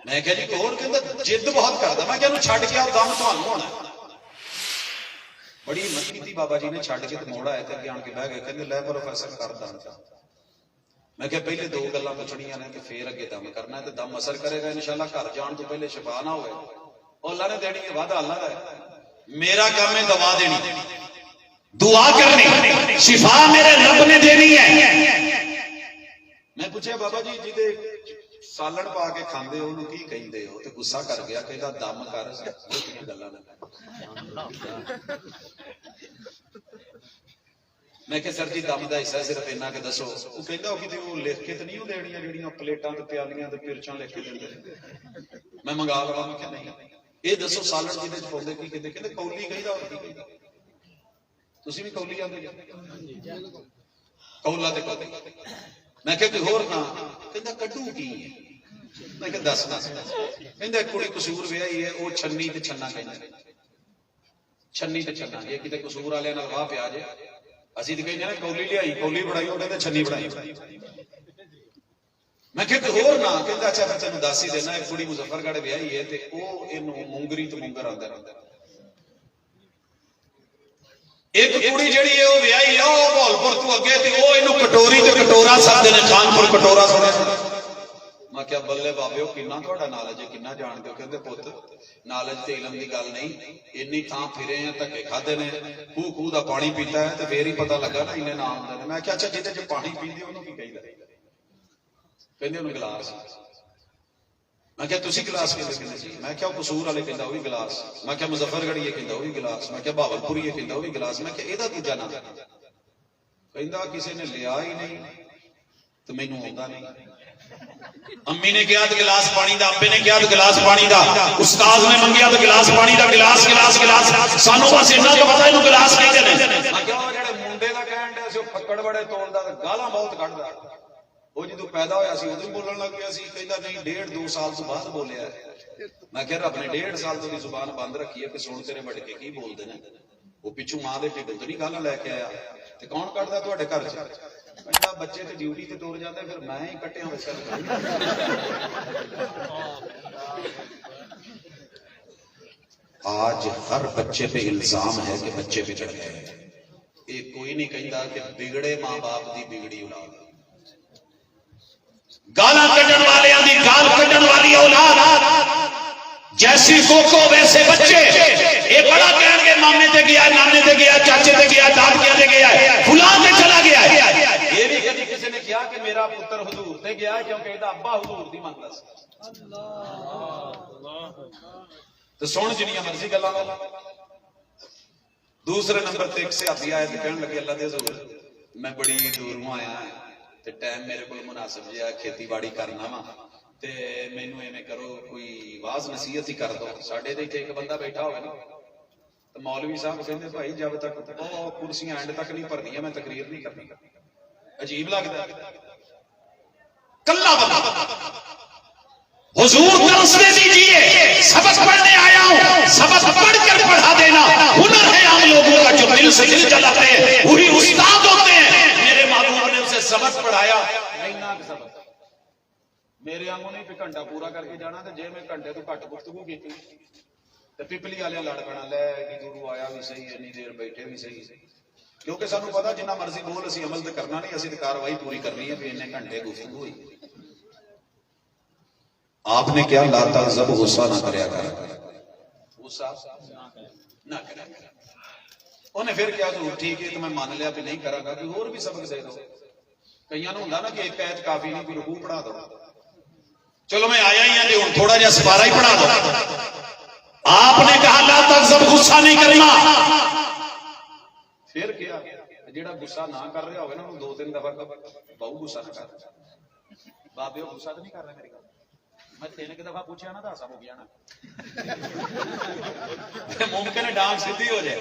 میں کہا جی ہور کہندا جد بہت کردا۔ میں کہ انہوں چھڈ کے آؤ، دم تہانوں ہونا۔ بڑی ہمت کی بابا جی نے چھڈ کے موڑ آئے تے آن کے بہ گئے، کہندے لے پروفیسر کر دم۔ میں کہ پہلے دو گلاں پوچھنیاں نے تے پھر اگے دم کرنا ہے، تے دم اثر کرے گا انشاءاللہ۔ گھر جان تو پہلے شفا نہ ہوئے، اللہ نے دینی ہے، وعدہ اللہ کا ہے۔ میرا کام ہے دوا دینی، دعا کرنی، شفا میرے رب نے دینی ہے۔ میں پوچھا بابا جی جدے سالن پا کے کھاندے ہو انہوں کی کہندے ہو؟ تے غصہ کر گیا، کہندا دم کر گلاں نہ۔ میں کہ سر جی دم دا حصہ صرف اینا کہ دسو۔ وہ کہندا ہو کہ وہ لکھ کے تے نہیں دینیاں جڑیاں پلیٹاں تے پیالیاں تے پرچاں لکھ کے دیندے؟ میں منگا لواں۔ میں کہ نہیں، یہ دسو سالن جہدے وچ پاؤندے کی کہندے؟ کہندے کولی کہیدا اور کی کہیدا؟ تسی بھی کولی آندے جی؟ کولا تے کولی میں کہ کوئی ہور نہ کہندا کڈو کی ہے میں کہ دس کہندا کڑی قصور ویائی ہے وہ چھنی تے چھنا کہندے چھنی تے چھنا یہ کتے قصور والے نال واہ پیا جے اسی تے کہندے نا کولی لیائی کولی بڑائی او کہندے چھنی بڑائی میں کہ ہور نہ کہندا اچھا میں تینوں دس ہی دینا ایک کڑی مظفر گڑھ ویائی ہے تے او اینو مونگری تے مونگر آندا رہندا ایک کڑی جڑی ہے وہ ویائی ہے وہ بھولپور تو اگے تے وہ اینو کٹوری تے کٹورا سادے نے خانپور کٹورا سنیا میں کیا بلے بابے کنا تہاڈا نالج ہے کنا جان دے کہندے پت نالج تے علم دی گل نہیں اینی تھاں پھرے ہیں دھکے کھادے نے خوہ دا پانی پیتا ہے تے پھر ہی پتہ لگا نا انہیں نام دے میں کیا اچھا جتے جو پانی پیندے اونوں کی کہیدا کہندے اونوں گلاس میں کیا تسی گلاس کہندے جی میں کیا قصور والے کہندا وہ بھی گلاس میں کیا مظفر گڑھی کہندا وہ بھی گلاس میں کیا بہاولپوری کہندا وہ بھی گلاس میں کیا ایدا دوجا نام کہندا کسی نے لیا ہی نہیں تو مینوں آوندا نہیں امی نے کیا تو گلاس پانی دا ابے نے کیا تو گلاس پانی دا استاد نے منگیا تو گلاس پانی دا گلاس گلاس گلاس سانو بس اتنا تو پتہ اینو گلاس کہندے نے میں کیا جڑے منڈے دا کہن دے سی پھکڑ بڑے تولدا تے گالاں بہت کڈدا وہ جدوں پیدا ہویا سی ادوں بولن لگ پیا سی کہندا نہیں 1.5-2 سال تو بعد بولیا ہے میں کہ رب نے 1.5 سال تو دی زبان بند رکھی ہے کہ سن تیرے بڑے کے کی بولدے نے وہ پیچھے ماں دے ٹھڈ تو نہیں گالاں لے کے آیا تے کون کڈدا تواڈے گھر چ کہندا بچے تے ڈیوٹی تے ٹور جاندے پھر میں ہی کٹیاں وچ آج ہر بچے پہ الزام ہے کہ بچے بگڑ گئے یہ کوئی نہیں کہندا کہ بگڑے ماں باپ دی بگڑی اولاد گالاں کڈن والیاں دی گال کڈن والی اولاد جیسی کوکو ویسے بچے یہ بڑا کہن گے مامے تے گیا نانے تے گیا چاچے تے گیا دادکیاں تے گیا فلاں تے چلا گیا یہ بھی کبھی کسی نے کیا کہ میرا پتر حضور تے گیا کیونکہ یہ ابا حضور دی مندا سی تو سن جنیاں مرضی گلاں دوسرے نمبر تے ایک صحابی آئے تے کہن لگے اللہ دے حضور میں بڑی دوروں آیا تے ٹائم میرے کول مناسب جیا کھیتی باڑی کرنا وا تے مینوں ایویں کرو کوئی واز نصیحت ہی کر دو ساڈے تے ایک بندہ بیٹھا ہوئے نا تو مولوی صاحب کہندے بھائی جب تک وہ کرسیاں اینڈ تک نہیں بھرنیاں میں تقریر نہیں کرنی عجیب لگدا کلا بندہ حضور کا رستے دیجیے سبق پڑھنے آیا ہوں سبق پڑھ کر پڑھا دینا ہنر ہے عام لوگوں کا جو دل سے دل چلاتے ہیں وہی استاد ہوتے ہیں میرے محبوب نے اسے سبق پڑھایا نہیں نہ سبق میرے آنگوں نہیں پہ گھنٹہ پورا کر کے جانا جے میں گھنٹے تو گھٹ گفتگو کی تو پپلی والے لڑ پینا لے کہ گرو آیا بھی صحیح اتنی دیر بیٹھے بھی صحیح کیونکہ سانو پتا جنہ مرضی بول اسی عمل تو کرنا نہیں اسی کاروائی پوری کرنی ہے کہ اتنے گھنٹے گفتگو ہوئی آپ نے کیا لا تعذب غصہ نہ کریا کر غصہ نہ کریا کر انہیں پھر کیا ضرور ٹھیک ہے تو میں مان لیا کہ نہیں کرا گا کہ اور بھی سبق دے دو کئیاں نوں ہوندا نا کہ ایک ایت کافی نہیں کوئی رکوع پڑھا دو چلو میں آیا ہی ہاں جی ہن تھوڑا جہا سپارہ ہی پڑھا دو آپ نے کہا لا تعذب غصہ نہیں کرنا پھر کیا جڑا غصہ نہ کر رہا ہوگا نا وہ 2-3 دفعہ بہو غصہ نہ کر بابے غصہ تو نہیں کر رہے میری گل میں 3 دفعہ پوچھا نا تو ایسا ہو گیا نا ممکن ہے ڈانگ سیدھی ہو جائے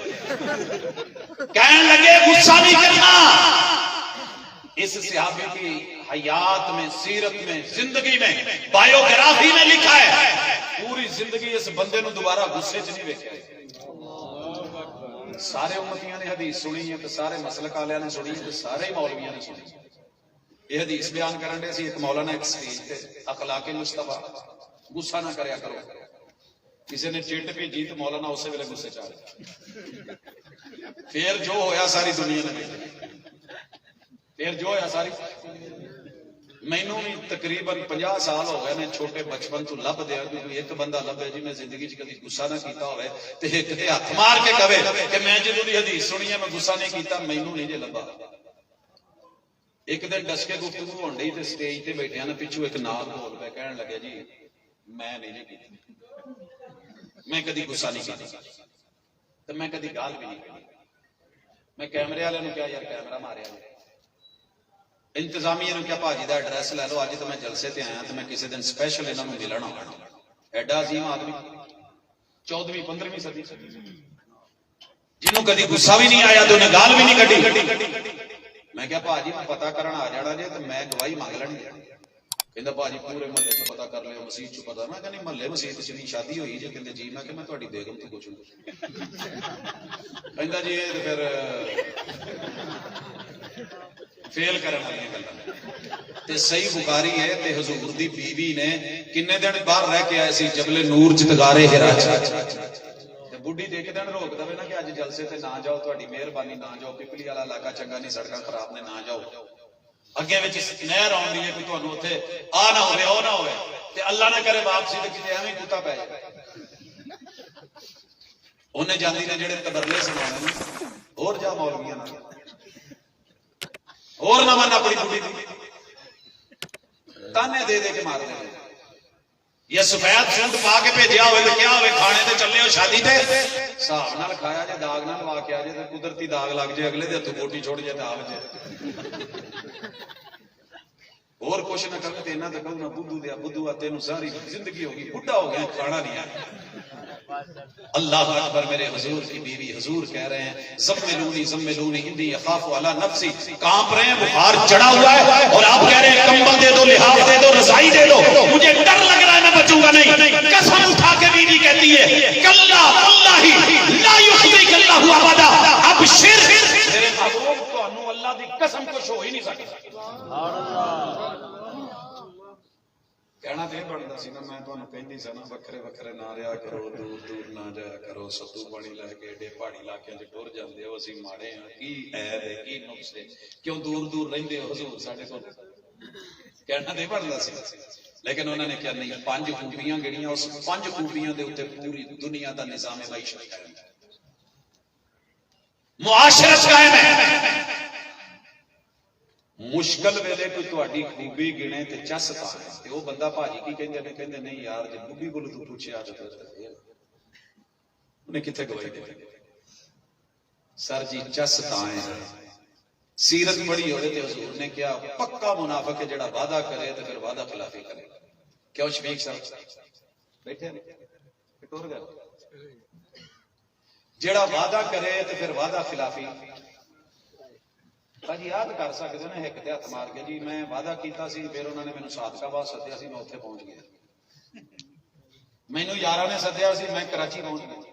کہنے لگے غصہ نہیں کرنا اس صحابی کی حیات میں سیرت میں زندگی میں بایوگرافی میں لکھا ہے پوری زندگی اس بندے نو دوبارہ غصے چ نہیں ویکھیا سارے امتیاں نے حدیث سنی ہے تو سارے مسلک والے نے سنی ہے تو سارے مولویاں نے سنی یہ حدیث بیان کرن دے سی ایک مولانا ایک سٹیج تے اخلاق مصطفیٰ غصہ نہ کریا کرو کسی نے چٹ بھیجی تو مولانا اسی ویلے غصے چ آ گیا پھر جو ہویا ساری دنیا نے پھر جو ہویا ساری مینوں بھی تقریباً 50 سال ہو گئے نے چھوٹے بچپن تو لب دیا کہ ایک بندہ لبے جی میں زندگی چ کبھی غصہ نہ کیتا ہوئے تے ایک تے ہاتھ مار کے کہے کہ میں جدوں دی حدیث سنی ہے میں غصہ نہیں کیتا مینوں نہیں جے لبا ایک دن ڈس کے گفتگو ہون ڈئی تے سٹیج تے بیٹھے نا پیچھے ایک نال بول پے کہن لگے جی میں نہیں جی کیتی میں کدی غصہ نہیں کیتا تے میں کدی گال بھی نہیں کی میں کیمرے والے نوں کیا یار کیمرہ ماریا انتظامیہ نے کیا بھاجی دا ایڈریس لے لو اج تو میں جلسے تے آیا تو میں کسی دن سپیشل انہاں نوں ملنا ہونا ایڈا عظیم آدمی 14ویں 15ویں صدی جنوں کدی غصہ بھی نہیں آیا تو انہیں گال بھی نہیں کڈی میں کہا ਭਾਜੀ میں پتا کرن آ جانا جی تو میں گواہی مانگ لینی کہندا ਭਾਜੀ پورے محلے چ پتا کر لو مسیت چ پتا میں کہ محلے مسیت چ نہیں شادی ہوئی جی کہندے جی میں کہ میں تہاڈی بیگم تو پوچھوں کہندا جی یہ پھر فیل کرن والی گلاں تے صحیح بخاری ہے تے حضور دی بیوی نے کنے دن باہر رہ کے آئے سی جبل نور چ غارے ہرا چ تے بڈھی دیکھ دن روک دے نا کہ اج جلسے تے نہ جاؤ تہاڈی مہربانی نہ جاؤ پپلی والا علاقہ چنگا نہیں سڑکاں خراب نے نہ جاؤ اگے وچ نہر آؤندی ہے کہ تانوں اوتھے آ نہ ہوے او نہ ہوے تے اللہ نہ کرے واپسی تے کتے ایویں کتا پے جائے اونے جاندی نے جڑے تبرلے سنانے اور جا مولویاں نال اور نہ من اپنی بڈھی دی تانے دے دے کے مار دے یا سفید سونٹ پا کے بھیجیا ہوئے تو کیا ہوئے کھانے تے چلے ہو شادی تے حساب نال کھایا جے داغ نہ لوا کے آ جائے تے قدرتی داغ لگ جائے اگلے دے ہتھوں بوٹی چھوڑ جائے تے آ جائے اور کچھ نہ کرے تے انہاں تے کہو نہ بدھو دیا بدھو تینوں ساری زندگی ہوگی بڈھا ہو گیا کھانا نہیں آیا اللہ اکبر میرے حضور کی بیوی حضور کہہ رہے ہیں زملونی انی اخاف علی نفسی کانپ رہے ہیں بخار چڑھا ہوا ہے اور آپ کہہ رہے ہیں کمبل دے دو لحاف دے دو رضائی دے دو مجھے ڈر لگ رہا ہے میں بچوں گا نہیں قسم اٹھا کے بیوی کہتی ہے کلا واللہ لا یخزیک اللہ ابدا ابشر میرے محبوب تانوں اللہ دی قسم کچھ ہو ہی نہیں سکتا سبحان اللہ کہنا تو یہ بنتا سی نا میں تمہیں کہندی سا نا وکھرے وکھرے نہ رہا کرو دور دور نہ جایا کرو ستو پانی لے کے ایڈے پہاڑی علاقے چ ٹر جاندے ہو اسی ماڑے ہاں کی عیب ہے کی نقص ہے کیوں دور دور رہندے ہو حضور ساڈے کول کہنا تو یہ بنتا سی لیکن انہوں نے کیا نہیں پانچ خوبیاں گڑیاں اس پانچ خوبیاں دے اوتے پوری دنیا دا نظام معیشت قائم ہے معاشرت قائم ہے مشکل ویلے کوئی تہاڈی خوبی گنے تے چس پائے تے او بندہ بھاجی کی کہندے نے کہندے نہیں یار جے بڈھی کول تو پوچھیا تے انہیں کتھے گواہی دے سر جی چس تائیں سیرت پڑھی ہوئے تے حضور نے کیا پکا منافق ہے جڑا وعدہ کرے تے پھر وعدہ خلافی کرے کیوں شفیق صاحب بیٹھے ٹور گئے جڑا وعدہ کرے تے پھر وعدہ خلافی جی یاد کر سکتے نا ایک ہاتھ مار کے جی میں وعدہ کیتا سی پھر انہوں نے مینوں صادقہ آباد سدیا سی میں اتنے پہنچ گیا مینوں یاراں نے سدیا سی میں کراچی پہنچ گیا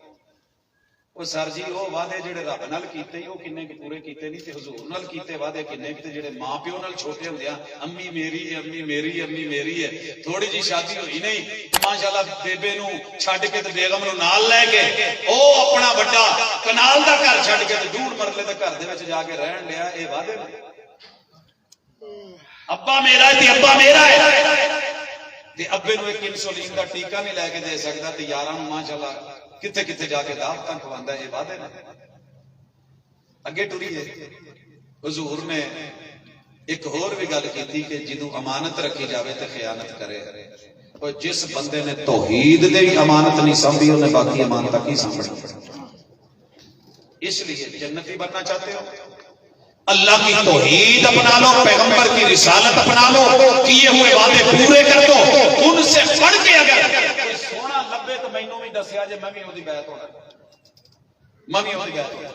وہ سر جی وہ وعدے جڑے رب نال کیتے وہ کنے کے پورے کیتے نہیں تے حضور نال کیتے وعدے کنے کے جڑے ماں پیو نال چھوٹے ہوندے امی میری ہے امی میری ہے امی میری ہے تھوڑی جی شادی ہوئی نہیں ماشاءاللہ بیبے نو چھڈ کے تے بیگم نو نال لے کے او اپنا بڑا کنال دا گھر چھڈ کے تے دور مرلے دے گھر دے وچ جا کے رہن لیا اے وعدے ابا میرا ہے تے ابا میرا ہے تے ابے نو ایک انسولین دا ٹیکا نہیں لے کے دے سکدا تے یاراں نو ماشاءاللہ کتنے کتنے جا کے دعوت تک کھواندا ہے وعدے نا اگے ٹری ہے حضور نے ایک اور بھی گل کیتی کہ جدوں امانت رکھی جاوے تے خیانت کرے اور جس بندے نے توحید دے امانت نہیں سمجھی انہیں باقی امانت کی سمجھنی اس لیے جنتی بننا چاہتے ہو اللہ کی توحید اپنا لو پیغمبر کی رسالت اپنا لو کیے ہوئے وعدے پورے کر دو ان سے پڑھ کے اگر سونا لبے تو مینوں بھی دسیا جے میں بھی اودی بیعت ہونا میں بھی اودی بیعت ہونا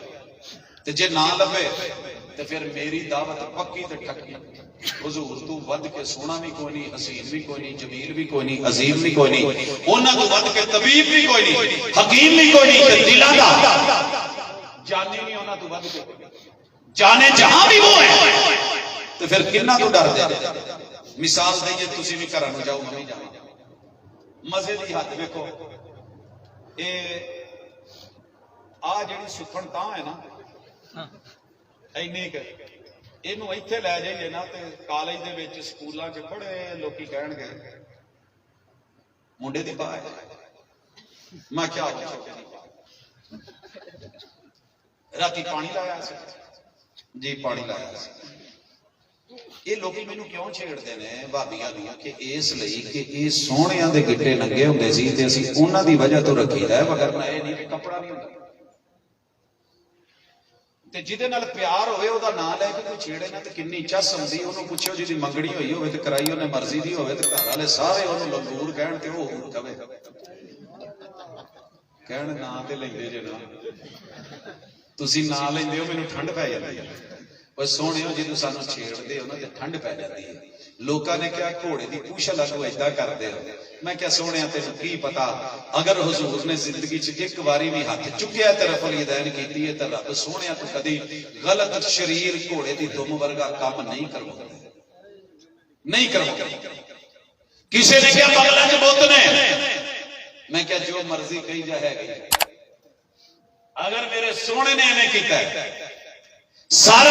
تے جے نہ لبے تے پھر میری دعوت پکی تے ٹھکی حضور تو ود کے سونا بھی کوئی نہیں حسین بھی کوئی نہیں جمیل بھی کوئی نہیں عظیم بھی کوئی نہیں انہاں تو ود کے طبیب بھی کوئی نہیں حکیم بھی کوئی نہیں تے دلاں دا جانی نہیں انہاں تو ود کے جانے جہاں بھی وہ ہے تو پھر کنا تو ڈر دے مثال دئیے تسی بھی گھراں نوں جاؤ میں جاواں مزے دی حد ویکھو اے آ جڑی سکھن تاں ہے نا اینی کہ اینوں ایتھے لے جائیے نا تے کالج دے وچ سکولاں چ بڑے لوکی کہن گے منڈے دی باہ ہے میں کیا راتی پانی لایا سی جی پانی لایا سی یہ لوگ مینوں کیوں چھیڑتے ہیں بھابیاں نوں کہ اس لئی کہ یہ سونیاں دے گٹے ننگے ہوندے سی تے اسی انہاں دی وجہ تو رکھی دا ہے وگرنہ یہ نہیں کہ کپڑا نہیں ہوندا تے جہدے نال پیار ہوئے او دا نام لے کے کوئی چھیڑے نہ تے کنی چس ہوندی اونوں پوچھو جی دی منگڑی ہوئی ہوے تے کرائی اونے مرضی دی ہوے تے گھر والے سارے اونوں لنگور کہن تے او کہے کہن نام تے لیندے جے نا تسی نام لیندے ہو مینوں ٹھنڈ پے جاندی ہے ਉਹ ਸੋਹਣਿਓ ਜਦੋਂ ਸਾਨੂੰ ਛੇੜਦੇ ਹੋ ਨਾ ਤੇ ਠੰਡ ਪੈ ਜਾਂਦੀ ਹੈ। ਲੋਕਾਂ ਨੇ ਕਿਹਾ ਘੋੜੇ ਦੀ ਪੂਛ ਲਾਗੂ ਏਦਾਂ ਕਰਦੇ ਹੋ। ਮੈਂ ਕਿਹਾ ਸੋਹਣਿਆ ਤੈਨੂੰ ਕੀ ਪਤਾ, ਅਗਰ ਹਜ਼ੂਰ ਨੇ ਜ਼ਿੰਦਗੀ 'ਚ ਇੱਕ ਵਾਰੀ ਵੀ ਹੱਥ ਚੁੱਕਿਆ ਤੇ ਰਫਲ ਯਦੈਨ ਕੀਤੀ ਹੈ ਤਾਂ ਰੱਬ ਸੋਹਣਿਆ ਤੂੰ ਕਦੀ ਗਲਤ ਸ਼ਰੀਰ ਘੋੜੇ ਦੀ ਦੁਮ ਵਰਗਾ ਕੰਮ ਨਹੀਂ ਕਰਵਾਉਂਦਾ, ਨਹੀਂ ਕਰਵਾਉਂਦਾ। ਕਿਸੇ ਨੇ ਕਿਹਾ ਬਗਲਾਂ 'ਚ ਬੁੱਤ ਨੇ। ਮੈਂ ਕਿਹਾ ਜੋ ਮਰਜ਼ੀ ਕਹੀ ਜਾ ਹੈਗੀ, ਅਗਰ ਮੇਰੇ ਸੋਹਣੇ ਨੇ ਐਵੇਂ ਕੀਤਾ ਸਾਰਾ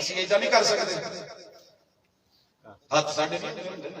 ਅਸੀਂ ਇਦਾਂ ਨਹੀਂ ਕਰ ਸਕਦੇ, ਹੱਥ ਸਾਡੇ ਨਹੀਂ ਹੁੰਦੇ ਨਾ।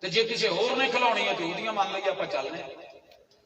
ਤੇ ਜੇ ਕਿਸੇ ਹੋਰ ਨੇ ਖਿਲਾਉਣੀ ਹੈ ਤੇ ਉਹਦੀਆਂ ਮੰਨ ਲਈਏ, ਆਪਾਂ ਚੱਲਨੇ।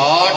8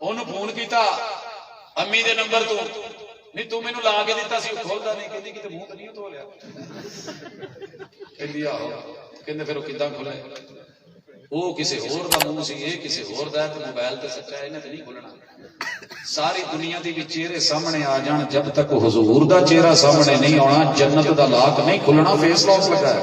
ਉਹਨੂੰ ਫੋਨ ਕੀਤਾ ਅੰਮੀ ਦੇ ਨੰਬਰ ਤੋਂ, ਨਹੀਂ ਤੂੰ ਮੈਨੂੰ ਲਾ ਕੇ ਦਿੱਤਾ ਸੀ, ਖੋਲਦਾ ਨਹੀਂ, ਕਹਿੰਦੀ ਕਿਤੇ ਮੂੰਹ ਤਾਂ ਨਹੀਂ ਧੋ ਲਿਆ, ਕਹਿੰਦੀ ਆਹੋ, ਕਹਿੰਦੇ ਫਿਰ ਉਹ ਕਿੱਦਾਂ ਖੁੱਲੇ? ਉਹ ਕਿਸੇ ਹੋਰ ਦਾ ਮੂੰਹ ਸੀ, ਇਹ ਕਿਸੇ ਹੋਰ ਦਾ, ਤੇ ਮੋਬਾਈਲ ਤੇ ਸੱਚਾ ਇਹਨੇ ਤੇ ਨਹੀਂ ਖੁੱਲਣਾ। ਸਾਰੀ ਦੁਨੀਆ ਦੇ ਵਿੱਚ ਚਿਹਰੇ ਸਾਹਮਣੇ ਆ ਜਾਣ, ਜਦ ਤੱਕ ਹੁਜ਼ੂਰ ਦਾ ਚਿਹਰਾ ਸਾਹਮਣੇ ਨਹੀਂ ਆਉਣਾ, ਜੰਨਤ ਦਾ ਲਾਕ ਨਹੀਂ ਖੁੱਲਣਾ। ਫੇਸ ਲੌਕ ਲਗਾਇਆ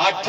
8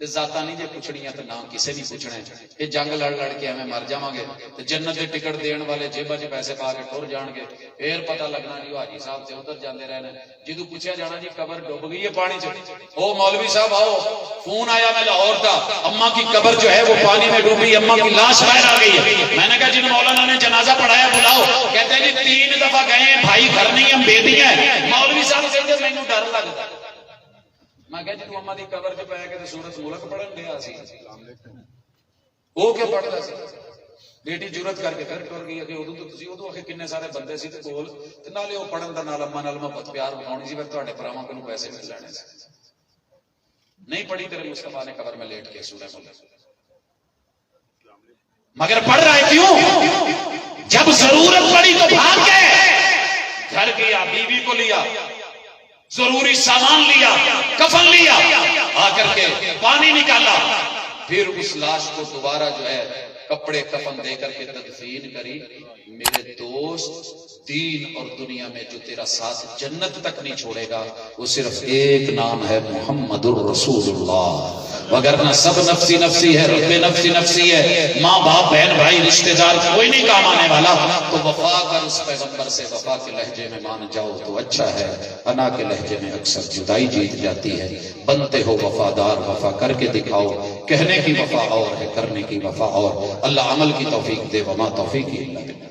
تے ذاتاں نہیں جے پوچھنیاں تے نہ کسے نہیں پوچھنا یہ جنگ لڑ لڑ کے ایویں مر جاواں گے تے جنت دے ٹکٹ دین والے جیباں 'چ پیسے پا کے ٹر جان گے پھر پتہ لگنا جی حاجی صاحب تے ادھر جاندے رہنا جدوں پوچھیا جانا جی قبر ڈوب گئی ہے پانی 'چ او مولوی صاحب آؤ فون آیا میں لاہور کا اماں کی قبر جو ہے وہ پانی میں ڈوبی اماں کی لاش باہر آ گئی ہے میں نے کہا جن مولانا نے جنازہ پڑھایا بلاؤ کہتے ہیں جی 3 دفعہ گئے ہیں بھائی گھر نہیں ہم بیٹیاں ہیں مولوی صاحب کہتے مینوں ڈر لگدا میں کہا جی تو اماں دی قبر تے پے کے سورۃ ملک پڑھن گیا سی وہ کیا پڑھدا سی بیٹی جرت کر کے پھر ٹر گئی کہ ادو تو تسی ادو آخر کنے سارے بندے سی تے کول تے نالے وہ پڑھن دا نال اماں نال محبت پیار بناونی سی پھر تہاڈے بھراواں کولوں پیسے مل جانے سی نہیں پڑھی تیرے مصطفیٰ نے قبر میں لیٹ کے سورہ ملک مگر پڑھ رہا ہے کیوں جب ضرورت پڑی تو بھاگ گئے گھر گیا بیوی کو لیا ضروری سامان لیا کفن لیا آ کر کے پانی نکالا پھر اس لاش کو دوبارہ جو ہے کپڑے کفن دے کر کے تدفین کری میرے دوست دین اور دنیا میں جو تیرا ساتھ جنت تک نہیں چھوڑے گا وہ صرف ایک نام ہے محمد الرسول اللہ وگرنہ سب نفسی نفسی ہے رب نفسی نفسی ہے ماں باپ بہن بھائی رشتہ دار کوئی نہیں کام آنے والا تو وفا کر اس پیغمبر سے وفا کے لہجے میں مان جاؤ تو اچھا ہے انا کے لہجے میں اکثر جدائی جیت جاتی ہے بنتے ہو وفادار وفا کر کے دکھاؤ کہنے کی وفا اور ہے کرنے کی وفا اور اللہ عمل کی توفیق دے وما توفیق الا باللہ